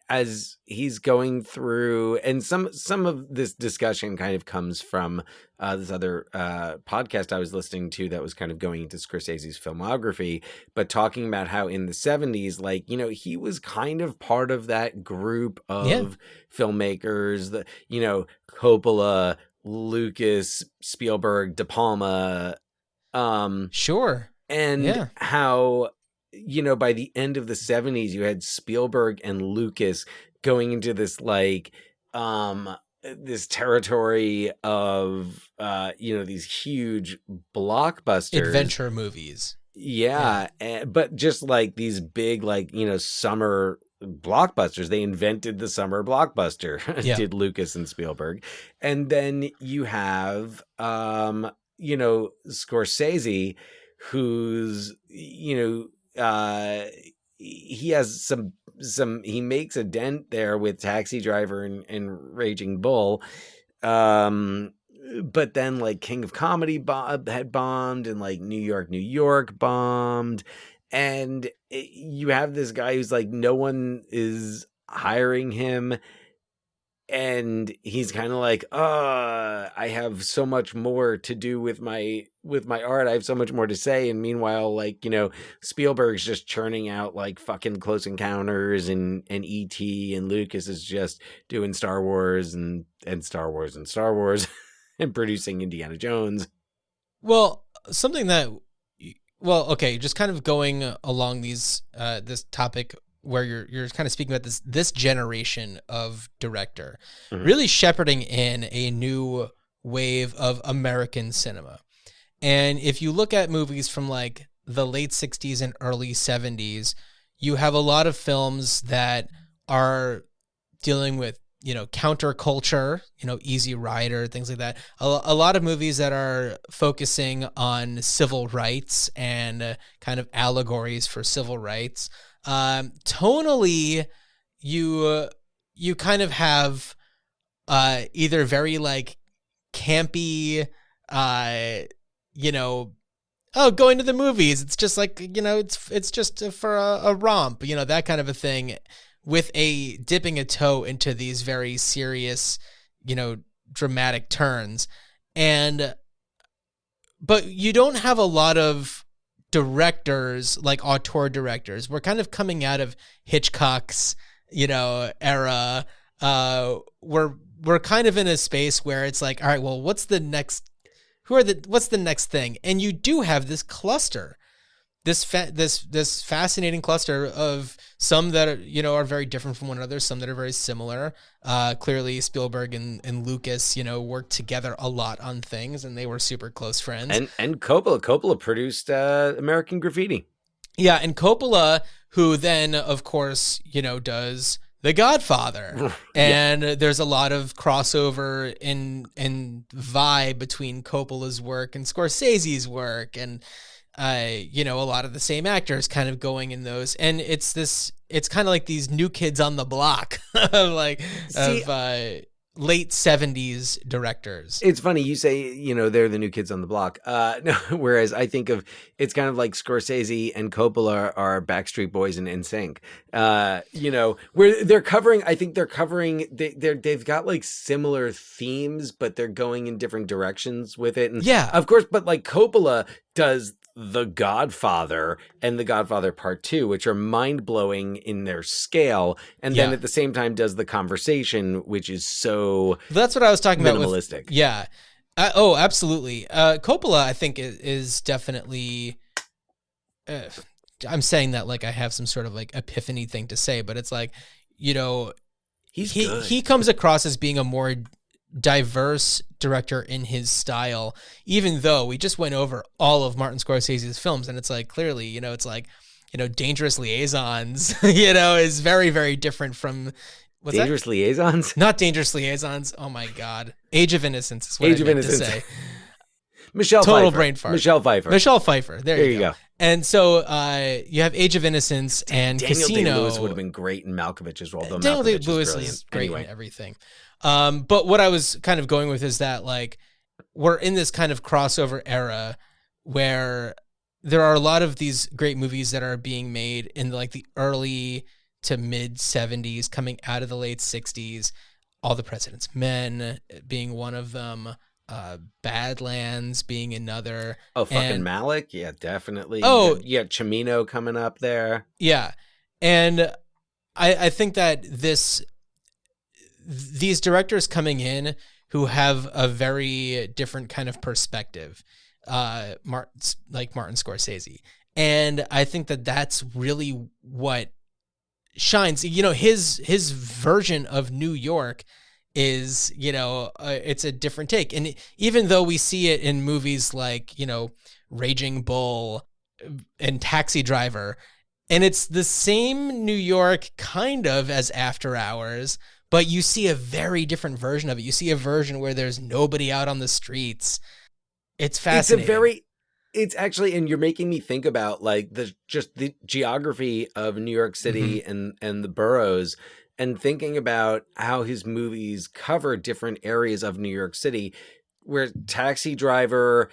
[SPEAKER 4] as he's going through, and some of this discussion kind of comes from this other podcast I was listening to that was kind of going into Scorsese's filmography, but talking about how in the 70s, like, he was kind of part of that group of filmmakers that, Coppola, Lucas, Spielberg, De Palma,
[SPEAKER 5] sure.
[SPEAKER 4] And how, by the end of the 70s, you had Spielberg and Lucas going into this like this territory of these huge blockbusters,
[SPEAKER 5] adventure movies.
[SPEAKER 4] Yeah. But just like these big like summer blockbusters. They invented the summer blockbuster. Did Lucas and Spielberg. And then you have Scorsese, who's he has some he makes a dent there with Taxi Driver and Raging Bull. But then like King of Comedy had bombed, and like New York bombed, and you have this guy who's like, no one is hiring him, and he's kind of like, I have so much more to do with my art. I have so much more to say. And meanwhile, like, you know, Spielberg's just churning out like fucking Close Encounters and E.T., and Lucas is just doing Star Wars and Star Wars and Star Wars and producing Indiana Jones.
[SPEAKER 5] Well, something that, okay, just kind of going along these this topic where you're kind of speaking about this generation of director, really shepherding in a new wave of American cinema. And if you look at movies from like the late 60s and early 70s, you have a lot of films that are dealing with, you know, counterculture, you know, Easy Rider, things like that. A lot of movies that are focusing on civil rights and kind of allegories for civil rights. Tonally, you kind of have either very like campy, you know, going to the movies, it's just like, you know, it's just for a romp, you know, that kind of a thing, with a dipping a toe into these very serious, you know, dramatic turns. But you don't have a lot of directors, like auteur directors. We're kind of coming out of Hitchcock's, you know, era. We're kind of in a space where it's like, all right, well, what's the next thing? And you do have this cluster, this fascinating cluster of some that are, you know, are very different from one another, some that are very similar. Clearly Spielberg and Lucas, you know, worked together a lot on things, and they were super close friends.
[SPEAKER 4] And Coppola produced American Graffiti.
[SPEAKER 5] Yeah, and Coppola, who then, of course, you know, does The Godfather. And there's a lot of crossover in vibe between Coppola's work and Scorsese's work, and you know, a lot of the same actors kind of going in those. And it's kind of like these new kids on the block of late 70s directors.
[SPEAKER 4] It's funny you say, you know, they're the new kids on the block. No, whereas I think of, it's kind of like Scorsese and Coppola are Backstreet Boys and NSYNC. You know, where they're covering they've got like similar themes, but they're going in different directions with it. And
[SPEAKER 5] yeah,
[SPEAKER 4] of course, but like Coppola does The Godfather and The Godfather Part 2, which are mind-blowing in their scale, and then at the same time does The Conversation, which is so
[SPEAKER 5] that's what I was talking about.
[SPEAKER 4] Minimalistic.
[SPEAKER 5] Oh, absolutely. Coppola, I think, is definitely I'm saying that like I have some sort of like epiphany thing to say, but it's like, you know, he comes across as being a more diverse director in his style, even though we just went over all of Martin Scorsese's films, and it's like, clearly, you know, it's like, you know, Dangerous Liaisons, you know, is very, very different from
[SPEAKER 4] Dangerous Liaisons?
[SPEAKER 5] Not Dangerous Liaisons. Oh my God. Age of Innocence is what I meant to say. Total brain fart.
[SPEAKER 4] Michelle Pfeiffer.
[SPEAKER 5] There you go. And so you have Age of Innocence and
[SPEAKER 4] Daniel
[SPEAKER 5] Casino.
[SPEAKER 4] Daniel Day-Lewis would have been great in Malkovich as well. Though
[SPEAKER 5] Daniel
[SPEAKER 4] Malkovich
[SPEAKER 5] Day-Lewis is great in everything. But what I was kind of going with is that like we're in this kind of crossover era where there are a lot of these great movies that are being made in like the early to mid 70s, coming out of the late 60s. All the President's Men being one of them. Badlands being another.
[SPEAKER 4] Oh, fucking Malick? Yeah, definitely.
[SPEAKER 5] Oh,
[SPEAKER 4] yeah, Cimino coming up there.
[SPEAKER 5] Yeah, and I think that these directors coming in who have a very different kind of perspective, like Martin Scorsese, and I think that that's really what shines. You know, his version of New York is, you know, it's a different take. And even though we see it in movies like, you know, Raging Bull and Taxi Driver, and it's the same New York kind of as After Hours, but you see a very different version of it. You see a version where there's nobody out on the streets. It's fascinating.
[SPEAKER 4] It's actually, and you're making me think about like the geography of New York City and the boroughs, and thinking about how his movies cover different areas of New York City, where Taxi Driver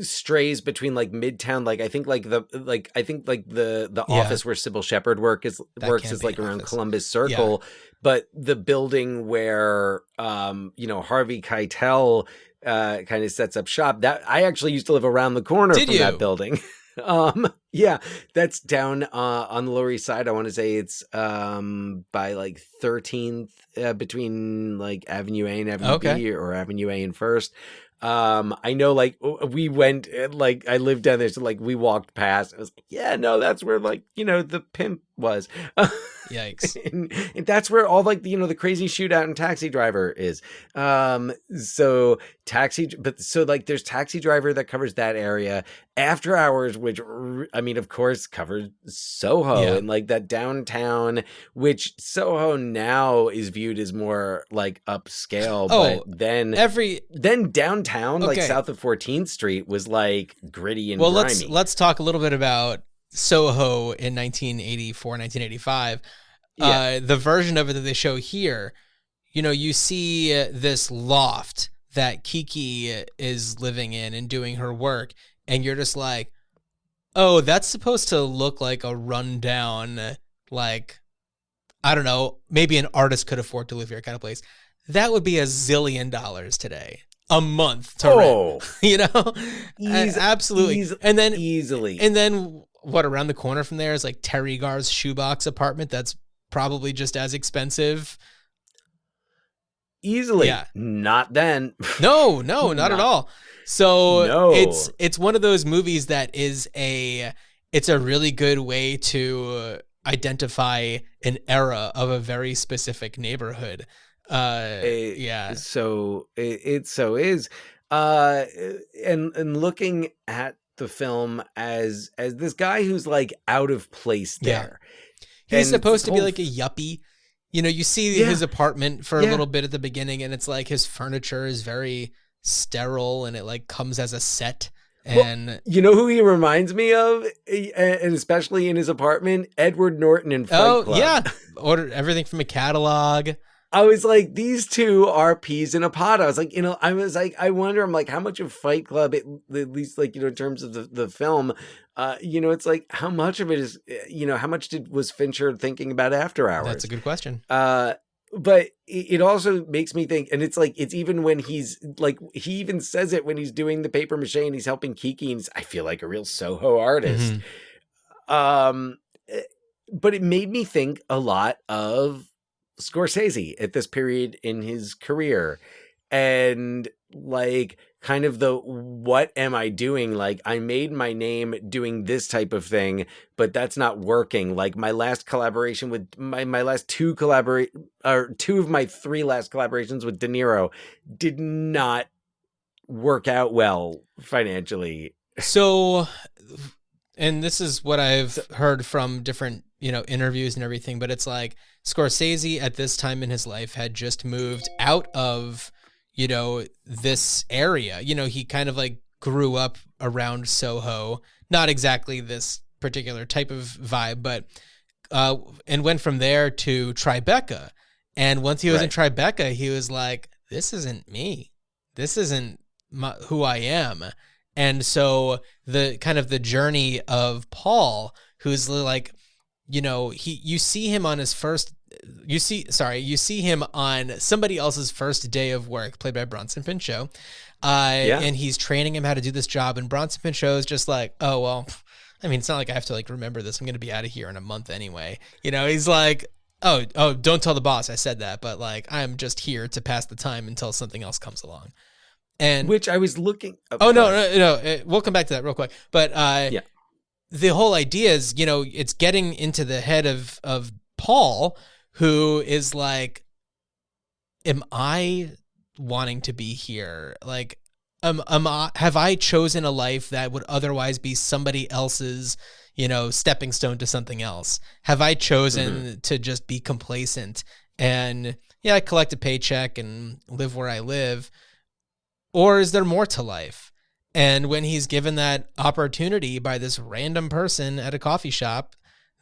[SPEAKER 4] strays between like Midtown, like I think the office where Sybil Shepherd works is like around
[SPEAKER 5] office.
[SPEAKER 4] Columbus Circle, but the building where Harvey Keitel kind of sets up shop, that I actually used to live around the corner from that building. Yeah, that's down on the Lower East Side. I want to say it's by like 13th between like Avenue A and Avenue B, or Avenue A and First. I know, like we went, like I lived down there, so like we walked past. I was like, yeah, no, that's where like the pimp was.
[SPEAKER 5] Yikes!
[SPEAKER 4] And that's where all like the crazy shootout in Taxi Driver is. So there's Taxi Driver that covers that area. After Hours, which I mean, of course, covers Soho and like that downtown, which Soho now is viewed as more like upscale. But then downtown, like south of 14th Street, was like gritty and grimy.
[SPEAKER 5] Let's talk a little bit about Soho in 1984, 1985. The version of it that they show here, you see this loft that Kiki is living in and doing her work, and you're just like, oh, that's supposed to look like a rundown, like, I don't know, maybe an artist could afford to live here kind of place. That would be $1 zillion today. A month to rent, absolutely.
[SPEAKER 4] And then easily.
[SPEAKER 5] And then what, around the corner from there is like Terry Gar's shoebox apartment. That's probably just as expensive.
[SPEAKER 4] Easily. Yeah. Not then.
[SPEAKER 5] No, not at all. So it's one of those movies that is it's a really good way to identify an era of a very specific neighborhood.
[SPEAKER 4] So it so is. And looking at the film as this guy who's like out of place there.
[SPEAKER 5] He's supposed to be like a yuppie. You see his apartment for a little bit at the beginning, and it's like his furniture is very sterile and it like comes as a set. And
[SPEAKER 4] who he reminds me of, and especially in his apartment? Edward Norton in Fight Club.
[SPEAKER 5] Yeah. Ordered everything from a catalog.
[SPEAKER 4] I was like, these two are peas in a pod. I was like, I wonder, I'm like, how much of Fight Club, at least like, in terms of the film, it's like, how much of it is, how much was Fincher thinking about After Hours?
[SPEAKER 5] That's a good question.
[SPEAKER 4] But it also makes me think, and it's like, it's even when he's like, he even says it when he's doing the paper mache and he's helping Kiki, and I feel like a real Soho artist. But it made me think a lot of Scorsese at this period in his career, and like kind of the, what am I doing? Like, I made my name doing this type of thing, but that's not working. Like my last collaboration with my last two of my 3 last collaborations with De Niro did not work out well financially.
[SPEAKER 5] So, and this is what I've heard from different, interviews and everything, but it's like Scorsese at this time in his life had just moved out of, this area. He kind of like grew up around Soho, not exactly this particular type of vibe, but, and went from there to Tribeca. And once he was in Tribeca, he was like, this isn't me. This isn't who I am. And so the kind of the journey of Paul, who's like, you see him on somebody else's first day of work, played by Bronson Pinchot. And he's training him how to do this job. And Bronson Pinchot is just like, oh, well, I mean, it's not like I have to like remember this. I'm going to be out of here in a month anyway. He's like, oh, don't tell the boss I said that. But like, I'm just here to pass the time until something else comes along. And
[SPEAKER 4] which I was looking.
[SPEAKER 5] No. We'll come back to that real quick. But the whole idea is, it's getting into the head of Paul, who is like, am I wanting to be here? Like, have I chosen a life that would otherwise be somebody else's, stepping stone to something else? Have I chosen to just be complacent and collect a paycheck and live where I live? Or is there more to life? And when he's given that opportunity by this random person at a coffee shop,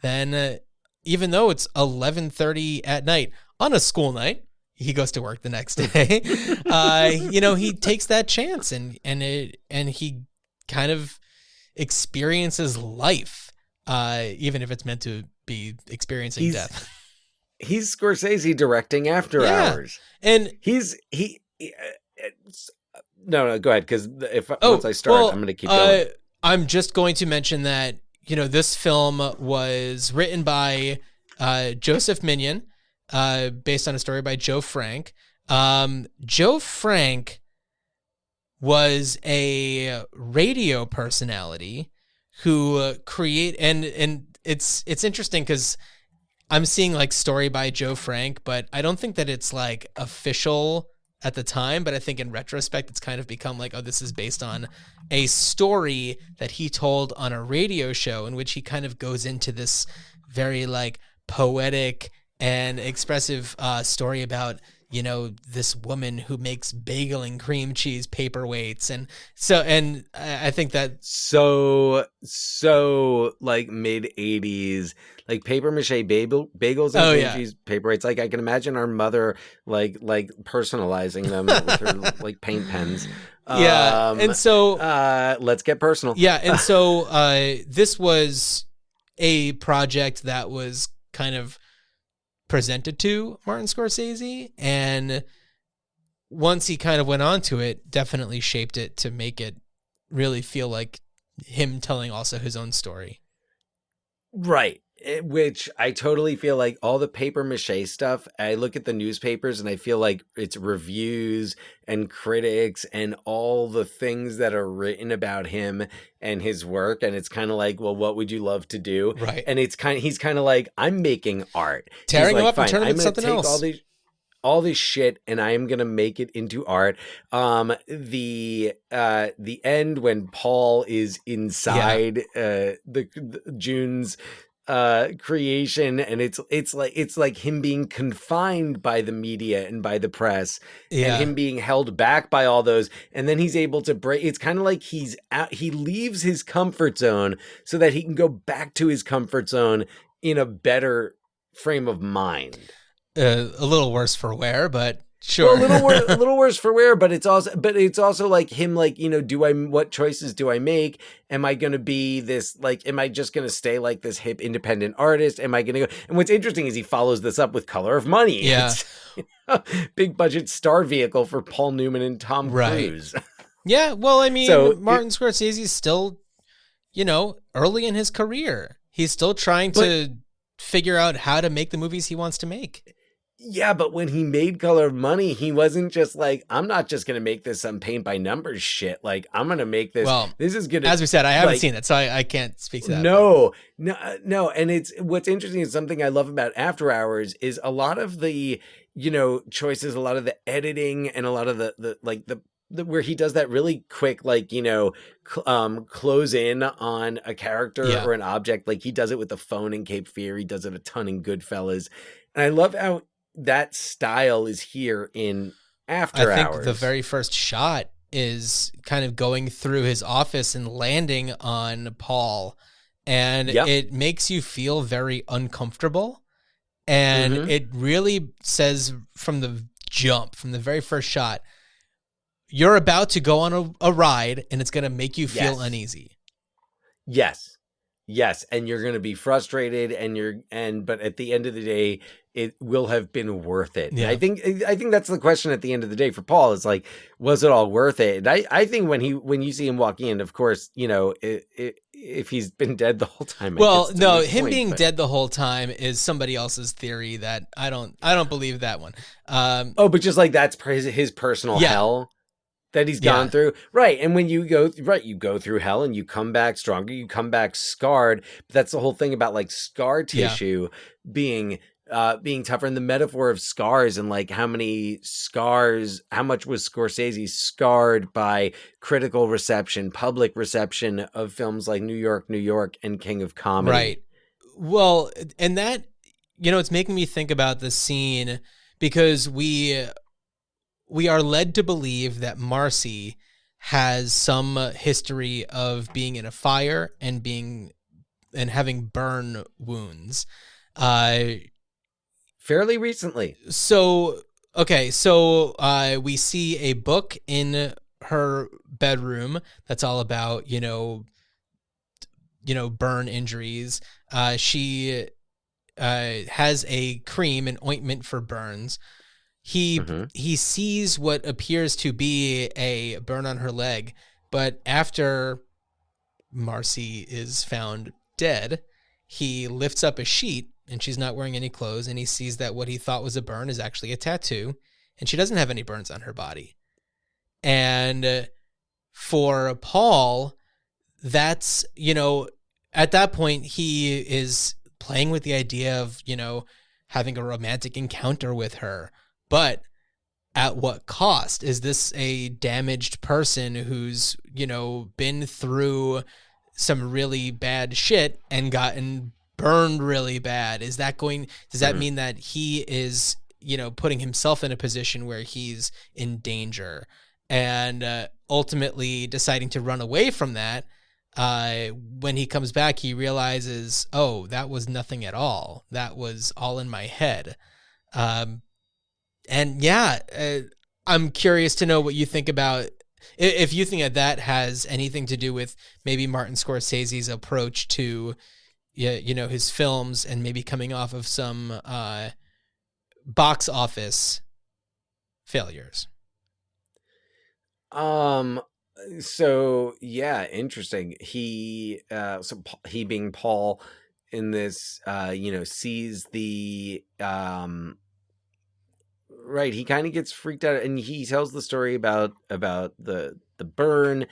[SPEAKER 5] then even though it's 11:30 at night on a school night, he goes to work the next day. He takes that chance and he kind of experiences life, even if it's meant to be experiencing death.
[SPEAKER 4] He's Scorsese directing After Hours,
[SPEAKER 5] and
[SPEAKER 4] no, go ahead, because once I start, I'm going to keep going.
[SPEAKER 5] I'm just going to mention that this film was written by Joseph Minion, based on a story by Joe Frank. Joe Frank was a radio personality who and it's interesting because I'm seeing like story by Joe Frank, but I don't think that it's like official at the time, but I think in retrospect, it's kind of become like, oh, this is based on a story that he told on a radio show in which he kind of goes into this very like poetic and expressive story about, this woman who makes bagel and cream cheese paperweights. And I think that
[SPEAKER 4] so like mid 80s, like paper mache bagels and cream cheese paperweights. Like I can imagine our mother like personalizing them with her like paint pens.
[SPEAKER 5] And so
[SPEAKER 4] let's get personal.
[SPEAKER 5] Yeah. And so this was a project that was kind of presented to Martin Scorsese, and once he kind of went on to it, definitely shaped it to make it really feel like him telling also his own story.
[SPEAKER 4] Right. Which I totally feel like all the paper mache stuff, I look at the newspapers and I feel like it's reviews and critics and all the things that are written about him and his work. And it's kind of like, well, what would you love to do?
[SPEAKER 5] Right.
[SPEAKER 4] And he's kind of like, I'm making art.
[SPEAKER 5] Tearing them up
[SPEAKER 4] fine,
[SPEAKER 5] and turning into something else.
[SPEAKER 4] All this shit, and I am gonna make it into art. The end when Paul is inside the June's creation, and it's like him being confined by the media and by the press, and him being held back by all those, and then he's able to break. It's kind of like he leaves his comfort zone so that he can go back to his comfort zone in a better frame of mind.
[SPEAKER 5] A little worse for wear, but sure.
[SPEAKER 4] Well, a little worse for wear, but it's also like him, like, what choices do I make? Am I going to be this, like, am I just going to stay like this hip independent artist? Am I going to go? And what's interesting is he follows this up with Color of Money.
[SPEAKER 5] Yeah.
[SPEAKER 4] It's, big budget star vehicle for Paul Newman and Tom Cruise.
[SPEAKER 5] Yeah. Well, I mean, Martin Scorsese's still, early in his career. He's still trying to figure out how to make the movies he wants to make.
[SPEAKER 4] Yeah, but when he made Color of Money, he wasn't just like, I'm not just going to make this some paint by numbers shit. Like, I'm going to make this.
[SPEAKER 5] Well,
[SPEAKER 4] this is going to.
[SPEAKER 5] As we said, I haven't seen it, so I can't speak to that.
[SPEAKER 4] No. And it's what's interesting is something I love about After Hours is a lot of the, choices, a lot of the editing, and a lot of the where he does that really quick, like, close in on a character or an object. Like he does it with the phone in Cape Fear. He does it a ton in Goodfellas. And I love how that style is here in After Hours. I think
[SPEAKER 5] the very first shot is kind of going through his office and landing on Paul, and it makes you feel very uncomfortable. And it really says from the jump, from the very first shot, you're about to go on a ride, and it's going to make you feel uneasy.
[SPEAKER 4] Yes. And you're going to be frustrated, but at the end of the day, it will have been worth it. Yeah. I think that's the question at the end of the day for Paul is like, was it all worth it? And I think when you see him walk in, of course, if he's been dead the whole time.
[SPEAKER 5] Well, no, him being dead the whole time is somebody else's theory that I don't believe that one.
[SPEAKER 4] But just like that's his personal hell that he's gone through. Right. And when you go through hell and you come back stronger, you come back scarred. But that's the whole thing about like scar tissue being tougher, and the metaphor of scars, and like how much was Scorsese scarred by critical reception, public reception of films like New York, and King of Comedy.
[SPEAKER 5] Right. Well, and that, it's making me think about the scene because we are led to believe that Marcy has some history of being in a fire and having burn wounds.
[SPEAKER 4] Fairly recently.
[SPEAKER 5] So we see a book in her bedroom that's all about, burn injuries. She has a cream and ointment for burns. He sees what appears to be a burn on her leg, but after Marcy is found dead, he lifts up a sheet and she's not wearing any clothes, and he sees that what he thought was a burn is actually a tattoo, and she doesn't have any burns on her body. And for Paul, that's, at that point he is playing with the idea of, having a romantic encounter with her. But at what cost? Is this a damaged person who's, been through some really bad shit and gotten burned really bad? Does that mean that he is, putting himself in a position where he's in danger and ultimately deciding to run away from that? When he comes back, he realizes, oh, that was nothing at all. That was all in my head. I'm curious to know what you think about, if you think that has anything to do with maybe Martin Scorsese's approach to, his films, and maybe coming off of some box office failures.
[SPEAKER 4] So yeah, interesting. He being Paul in this, sees the, right. He kind of gets freaked out, and he tells the story about the burn,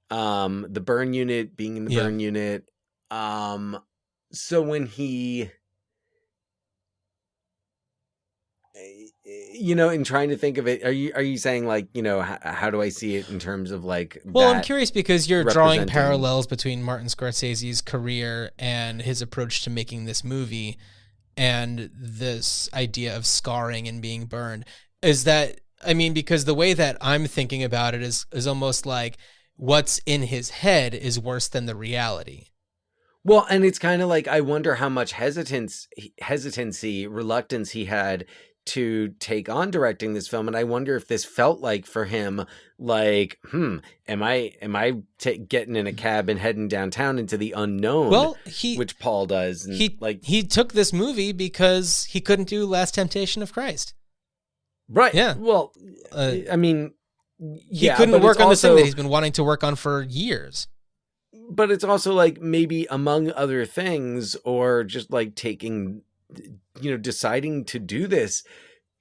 [SPEAKER 4] the burn unit being in the burn unit. So when he, in trying to think of it, are you saying like, how do I see it in terms of like?
[SPEAKER 5] Well, I'm curious because you're drawing parallels between Martin Scorsese's career and his approach to making this movie, and this idea of scarring and being burned. Because the way that I'm thinking about it is almost like what's in his head is worse than the reality.
[SPEAKER 4] Well, and it's kind of like, I wonder how much reluctance he had to take on directing this film. And I wonder if this felt like for him, like, am I getting in a cab and heading downtown into the unknown?
[SPEAKER 5] Well,
[SPEAKER 4] which Paul does. And
[SPEAKER 5] he took this movie because he couldn't do Last Temptation of Christ.
[SPEAKER 4] Right.
[SPEAKER 5] Yeah.
[SPEAKER 4] Well, he
[SPEAKER 5] couldn't work on this thing that he's been wanting to work on for years.
[SPEAKER 4] But it's also like, maybe among other things, or just like taking, deciding to do this,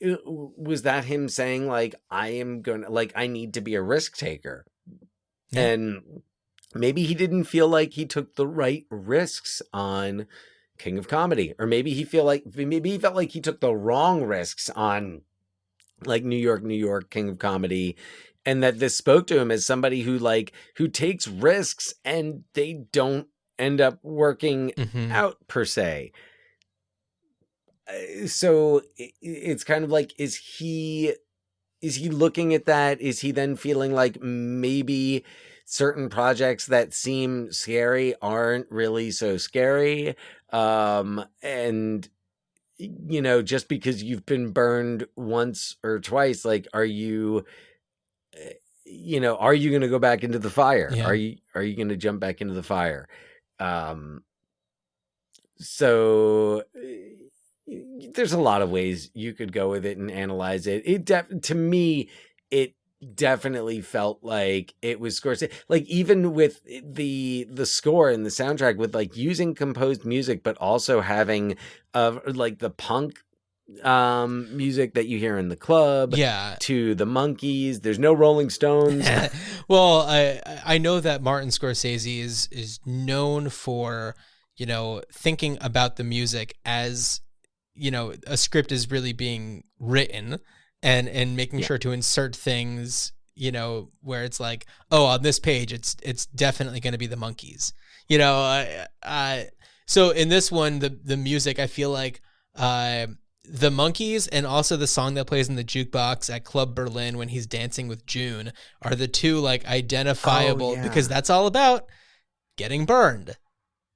[SPEAKER 4] was that him saying like, I need to be a risk taker. Yeah. And maybe he didn't feel like he took the right risks on King of Comedy, or maybe he felt like he took the wrong risks on like New York, King of Comedy. And that this spoke to him as somebody who takes risks and they don't end up working out per se. So it's kind of like, is he looking at that? Is he then feeling like maybe certain projects that seem scary aren't really so scary? And just because you've been burned once or twice, like, are you going to go back into the fire?
[SPEAKER 5] Yeah.
[SPEAKER 4] Are you going to jump back into the fire? So there's a lot of ways you could go with it and analyze it. To me, it definitely felt like it was Scorsese. Like, even with the score and the soundtrack, with like using composed music, but also having like the punk music that you hear in the club, to the Monkees. There's no Rolling Stones.
[SPEAKER 5] Well, I know that Martin Scorsese is known for, thinking about the music as, a script is really being written, and making sure to insert things, where it's like, oh, on this page it's definitely going to be the Monkees. So in this one, the music, I feel like the Monkees and also the song that plays in the jukebox at Club Berlin when he's dancing with June are the two like identifiable because that's all about getting burned.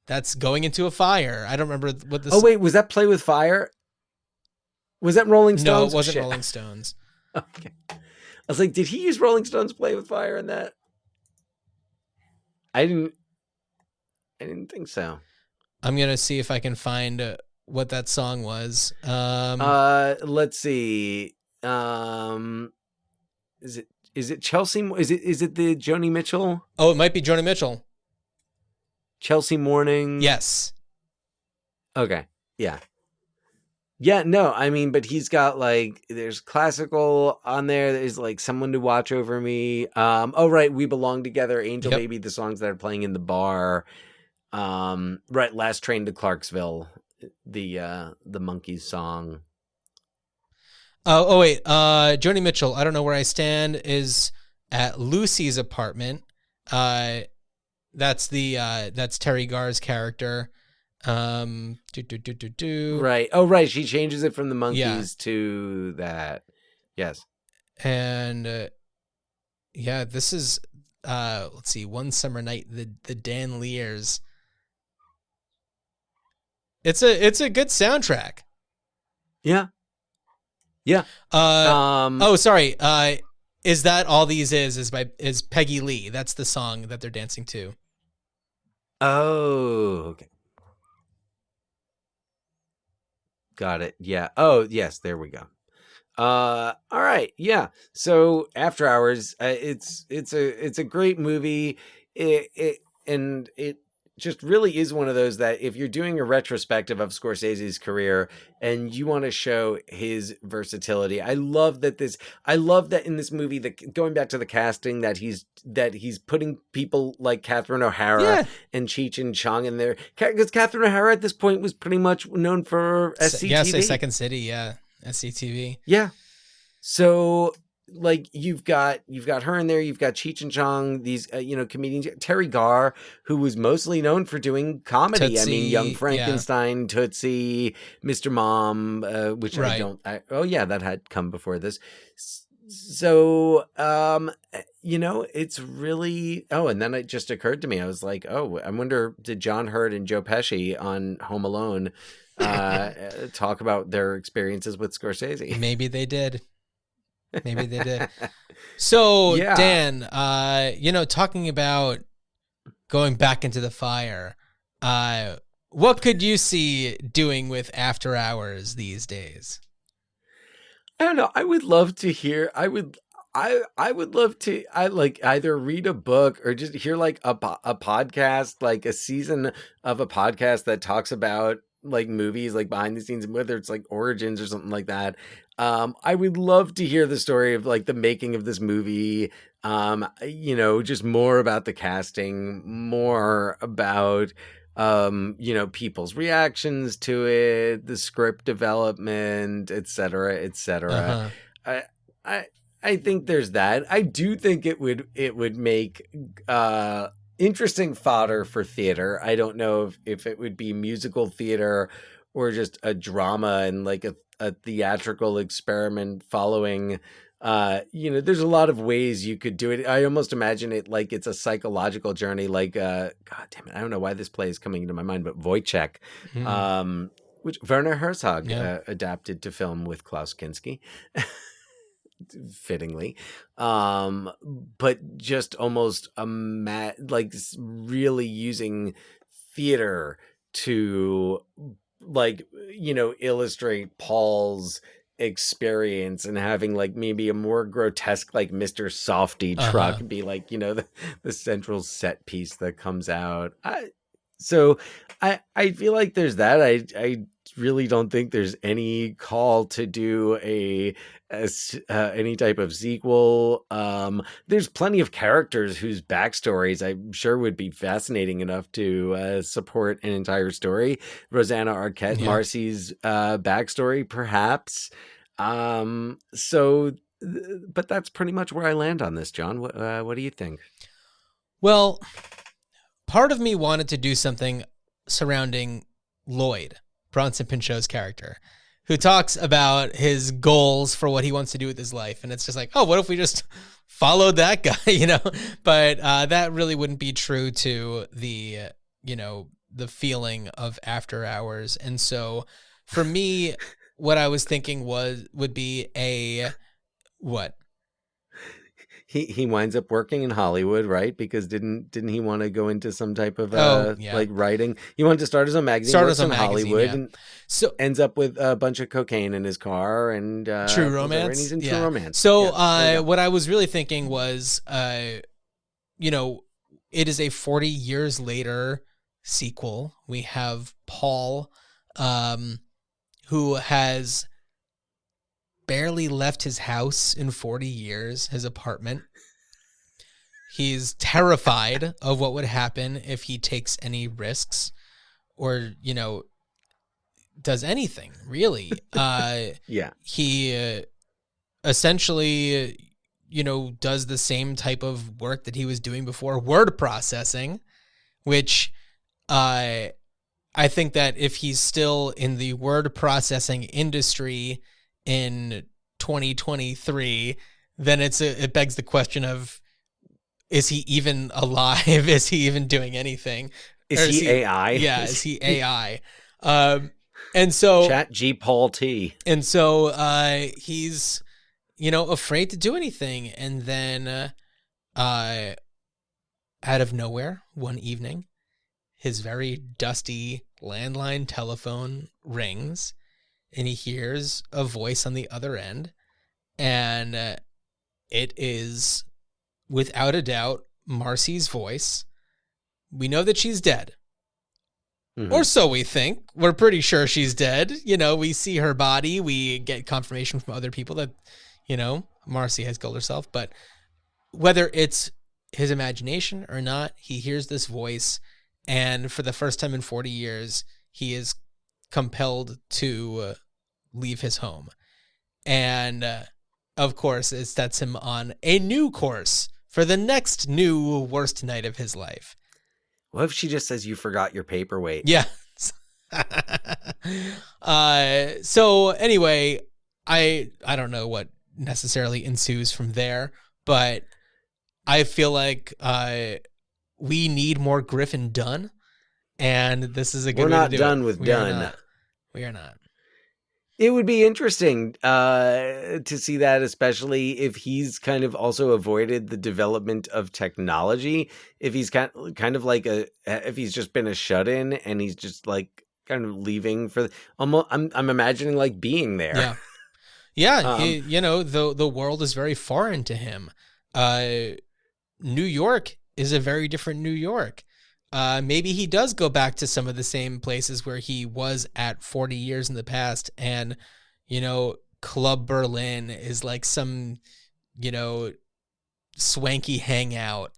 [SPEAKER 5] That's going into a fire. I don't remember what the.
[SPEAKER 4] Oh wait, was that Play with Fire? Was that Rolling Stones?
[SPEAKER 5] No, it wasn't
[SPEAKER 4] Shit.
[SPEAKER 5] Rolling Stones.
[SPEAKER 4] Okay. I was like, did he use Rolling Stones' Play with Fire in that? I didn't think so.
[SPEAKER 5] I'm gonna see if I can find what that song was.
[SPEAKER 4] Let's see. Is it Chelsea? Is it the Joni Mitchell?
[SPEAKER 5] Oh, it might be Joni Mitchell.
[SPEAKER 4] Chelsea Morning.
[SPEAKER 5] Yes.
[SPEAKER 4] Okay. Yeah. Yeah, no, I mean, but he's got like there's classical on there. There's like Someone to Watch Over Me. Oh right, We Belong Together, Angel Baby, the songs that are playing in the bar. Right, Last Train to Clarksville, the Monkees song.
[SPEAKER 5] Oh wait, Joni Mitchell, I Don't Know Where I Stand is at Lucy's apartment. That's Terry Garr's character. Right.
[SPEAKER 4] Oh right, she changes it from the Monkees to that. Yes.
[SPEAKER 5] And this is let's see, One Summer Night, the Dan Lears. It's a good soundtrack.
[SPEAKER 4] Yeah. Yeah.
[SPEAKER 5] Oh, sorry. Is That All These is Peggy Lee. That's the song that they're dancing to.
[SPEAKER 4] Oh, okay. Got it. Yeah. Oh, yes. There we go. All right. Yeah. So After Hours, it's a great movie. It just really is one of those that if you're doing a retrospective of Scorsese's career and you want to show his versatility, I love that in this movie, that going back to the casting, that he's putting people like Catherine O'Hara and Cheech and Chong in there, because Catherine O'Hara at this point was pretty much known for SCTV.
[SPEAKER 5] Yeah, Second City. Yeah. SCTV.
[SPEAKER 4] Yeah. So like you've got her in there, you've got Cheech and Chong, these comedians, Terry Garr, who was mostly known for doing comedy.
[SPEAKER 5] Tootsie,
[SPEAKER 4] I mean, Young Frankenstein, Tootsie, Mr. Mom, which
[SPEAKER 5] right.
[SPEAKER 4] That had come before this. So it's really and then it just occurred to me, I was like, oh, I wonder, did John Hurt and Joe Pesci on Home Alone talk about their experiences with Scorsese?
[SPEAKER 5] Maybe they did. So Dan, talking about going back into the fire, what could you see doing with After Hours these days?
[SPEAKER 4] I don't know. I would love to hear. I would love to. I like either read a book or just hear like a podcast, like a season of a podcast that talks about like movies, like behind the scenes, whether it's like Origins or something like that. I would love to hear the story of like the making of this movie. Just more about the casting, more about people's reactions to it, the script development, et cetera, et cetera. I think there's that. I do think it would make interesting fodder for theater. I don't know if it would be musical theater or just a drama and like a theatrical experiment following. There's a lot of ways you could do it. I almost imagine it like it's a psychological journey, like God damn it, I don't know why this play is coming into my mind, but Wojciech, which Werner Herzog adapted to film with Klaus Kinski. Fittingly, but just almost like really using theater to illustrate Paul's experience and having like maybe a more grotesque like Mr. Softy truck be like the central set piece that comes out. I feel like there's that. I really don't think there's any call to do any type of sequel. There's plenty of characters whose backstories I'm sure would be fascinating enough to support an entire story. Rosanna Arquette, Marcy's backstory, perhaps. But that's pretty much where I land on this, John. What do you think?
[SPEAKER 5] Well, part of me wanted to do something surrounding Lloyd, Bronson Pinchot's character, who talks about his goals for what he wants to do with his life. And it's just like, oh, what if we just followed that guy, But that really wouldn't be true to the, the feeling of After Hours. And so for me, what I was thinking would be what?
[SPEAKER 4] He winds up working in Hollywood, right? Because didn't he want to go into some type of like writing? He wanted to start his own magazine. Works in Hollywood, and
[SPEAKER 5] so
[SPEAKER 4] ends up with a bunch of cocaine in his car and
[SPEAKER 5] True Romance.
[SPEAKER 4] And he's in True Romance.
[SPEAKER 5] So what I was really thinking was, it is a 40 years later sequel. We have Paul, who has barely left his house in 40 years, his apartment. He's terrified of what would happen if he takes any risks or, does anything, really. He essentially, does the same type of work that he was doing before, word processing, which I think that if he's still in the word processing industry in 2023, then it begs the question of, is he even alive? Is he even doing anything?
[SPEAKER 4] Is he AI?
[SPEAKER 5] Yeah, is he AI? And so
[SPEAKER 4] Chat G Paul T.
[SPEAKER 5] And so he's afraid to do anything, and then out of nowhere one evening, his very dusty landline telephone rings. And he hears a voice on the other end, and it is, without a doubt, Marcy's voice. We know that she's dead. Mm-hmm. Or so we think. We're pretty sure she's dead. We see her body. We get confirmation from other people that, Marcy has killed herself. But whether it's his imagination or not, he hears this voice, and for the first time in 40 years, he is compelled to leave his home. And of course, it sets him on a new course for the next new worst night of his life.
[SPEAKER 4] What if she just says you forgot your paperweight?
[SPEAKER 5] Yeah. So anyway, I don't know what necessarily ensues from there, but I feel like we need more Griffin Dunn. And this is a good way to do it.
[SPEAKER 4] We're not done with Dunn.
[SPEAKER 5] We are not.
[SPEAKER 4] It would be interesting to see that, especially if he's kind of also avoided the development of technology. If he's kind of like if he's just been a shut-in and he's just like kind of leaving for almost. I'm imagining like being there.
[SPEAKER 5] Yeah. The world is very foreign to him. New York is a very different New York. Maybe he does go back to some of the same places where he was at 40 years in the past, and Club Berlin is like some swanky hangout,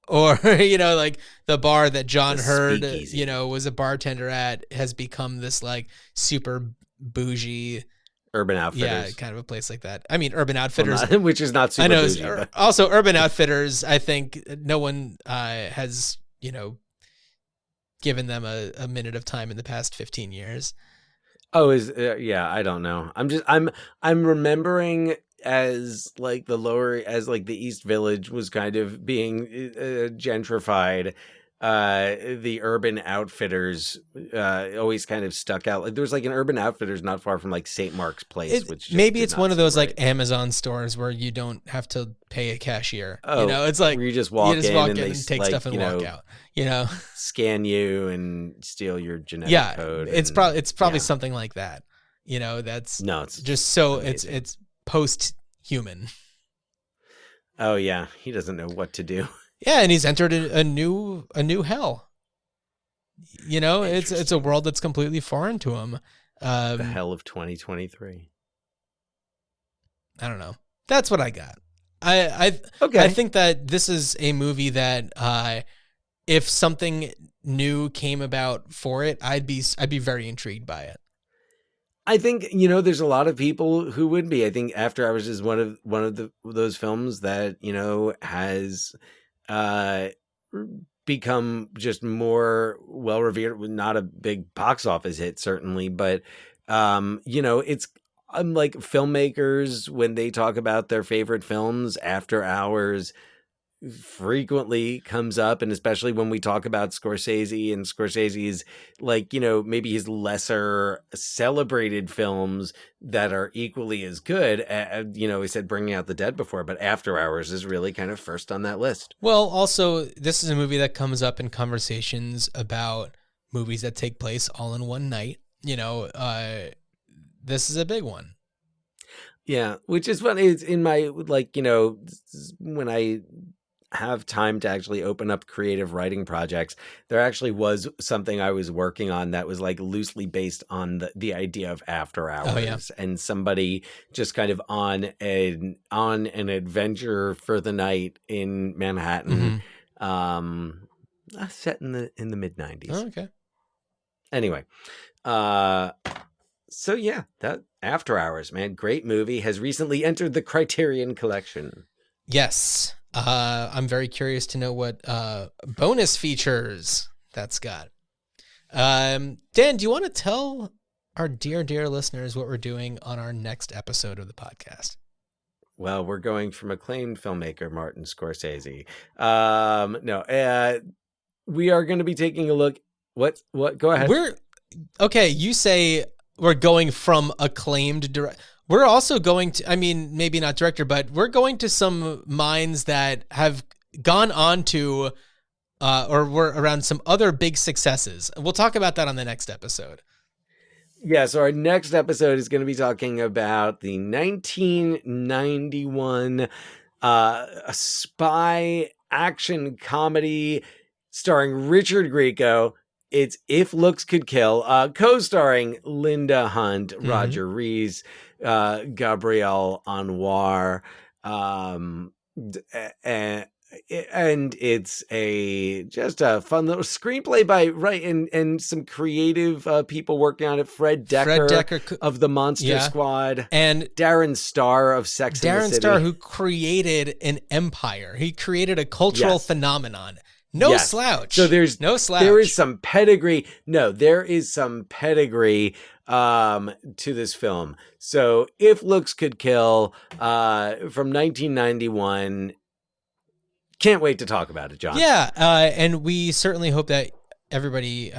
[SPEAKER 5] or like the bar that John Hurd was a bartender at has become this like super bougie
[SPEAKER 4] Urban Outfitters.
[SPEAKER 5] Yeah, kind of a place like that. I mean, Urban Outfitters,
[SPEAKER 4] which is not super bougie. But.
[SPEAKER 5] Also, Urban Outfitters, I think no one has given them a minute of time in the past 15 years.
[SPEAKER 4] Oh, I don't know. I'm remembering as like the East Village was kind of being gentrified. The Urban Outfitters always kind of stuck out. Like there was like an Urban Outfitters not far from like St. Mark's Place, which
[SPEAKER 5] maybe it's one of those like Amazon stores where you don't have to pay a cashier.
[SPEAKER 4] Oh,
[SPEAKER 5] it's like
[SPEAKER 4] where you just walk in and they
[SPEAKER 5] take
[SPEAKER 4] like,
[SPEAKER 5] stuff and walk out.
[SPEAKER 4] Scan you and steal your genetic code.
[SPEAKER 5] It's probably something like that. It's just so amazing. It's post-human.
[SPEAKER 4] Oh yeah, he doesn't know what to do.
[SPEAKER 5] Yeah, and he's entered a new hell. It's a world that's completely foreign to him.
[SPEAKER 4] The hell of 2023.
[SPEAKER 5] I don't know. That's what I got. I think that this is a movie that if something new came about for it, I'd be very intrigued by it.
[SPEAKER 4] I think there's a lot of people who would be. I think After Hours is one of those films that has become just more well revered. Not a big box office hit certainly, but It's unlike filmmakers when they talk about their favorite films. After Hours frequently comes up, and especially when we talk about Scorsese, and Scorsese's maybe his lesser celebrated films that are equally as good. We said Bringing Out the Dead before, but After Hours is really kind of first on that list.
[SPEAKER 5] Well, also, this is a movie that comes up in conversations about movies that take place all in one night. This is a big one.
[SPEAKER 4] Yeah, which is funny. It's in my when I have time to actually open up creative writing projects, there actually was something I was working on that was loosely based on the idea of After Hours, and somebody just kind of on an adventure for the night in Manhattan, set in the mid-90s.
[SPEAKER 5] Oh, okay.
[SPEAKER 4] Anyway, so yeah, that After Hours, man, great movie, has recently entered the Criterion Collection.
[SPEAKER 5] Yes. I'm very curious to know what bonus features that's got. Dan, do you want to tell our dear listeners what we're doing on our next episode of the podcast?
[SPEAKER 4] Well, we're going from acclaimed filmmaker Martin Scorsese. We are going to be taking a look. What? Go ahead.
[SPEAKER 5] You say we're going from acclaimed director. We're also going to, maybe not director, but we're going to some minds that have gone on to, or were around some other big successes. We'll talk about that on the next episode.
[SPEAKER 4] Yeah, so our next episode is going to be talking about the 1991 spy action comedy starring Richard Grieco. It's If Looks Could Kill, co-starring Linda Hunt, Roger Rees, Gabrielle Anwar, and it's just a fun little screenplay and some creative people working on it. Fred Dekker of the Monster Squad, and
[SPEAKER 5] Darren
[SPEAKER 4] Star of Sex and the City.
[SPEAKER 5] Darren Star, who created an empire. He created a cultural phenomenon. No slouch.
[SPEAKER 4] So there's
[SPEAKER 5] no slouch.
[SPEAKER 4] There is some pedigree. No, there is some pedigree to this film. So If Looks Could Kill, from 1991. Can't wait to talk about it, John.
[SPEAKER 5] Yeah, and we certainly hope that everybody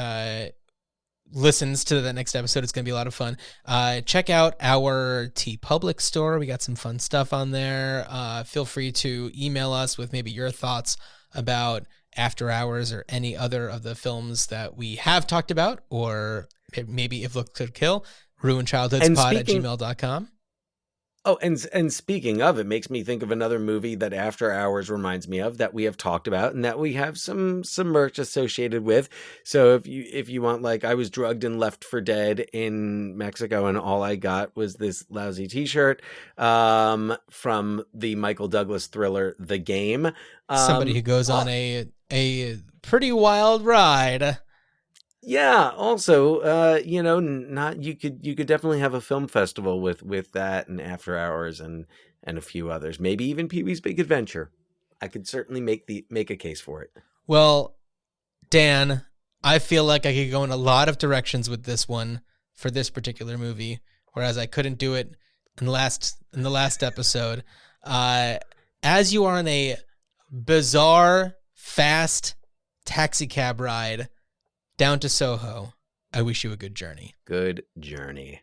[SPEAKER 5] listens to the next episode. It's going to be a lot of fun. Check out our TeePublic store. We got some fun stuff on there. Feel free to email us with maybe your thoughts about After Hours or any other of the films that we have talked about, or maybe If Looks Could Kill. ruinchildhoodspod@gmail.com.
[SPEAKER 4] Oh, and speaking of, it makes me think of another movie that After Hours reminds me of, that we have talked about and that we have some merch associated with. So if you want, I was drugged and left for dead in Mexico, and all I got was this lousy T-shirt from the Michael Douglas thriller The Game.
[SPEAKER 5] Somebody who goes on a pretty wild ride.
[SPEAKER 4] Yeah. Also, you could definitely have a film festival with that and After Hours and a few others. Maybe even Pee-wee's Big Adventure. I could certainly make a case for it.
[SPEAKER 5] Well, Dan, I feel like I could go in a lot of directions with this one for this particular movie, whereas I couldn't do it in the last episode. As you are on a bizarre, fast taxi cab ride down to Soho, I wish you a good journey.
[SPEAKER 4] Good journey.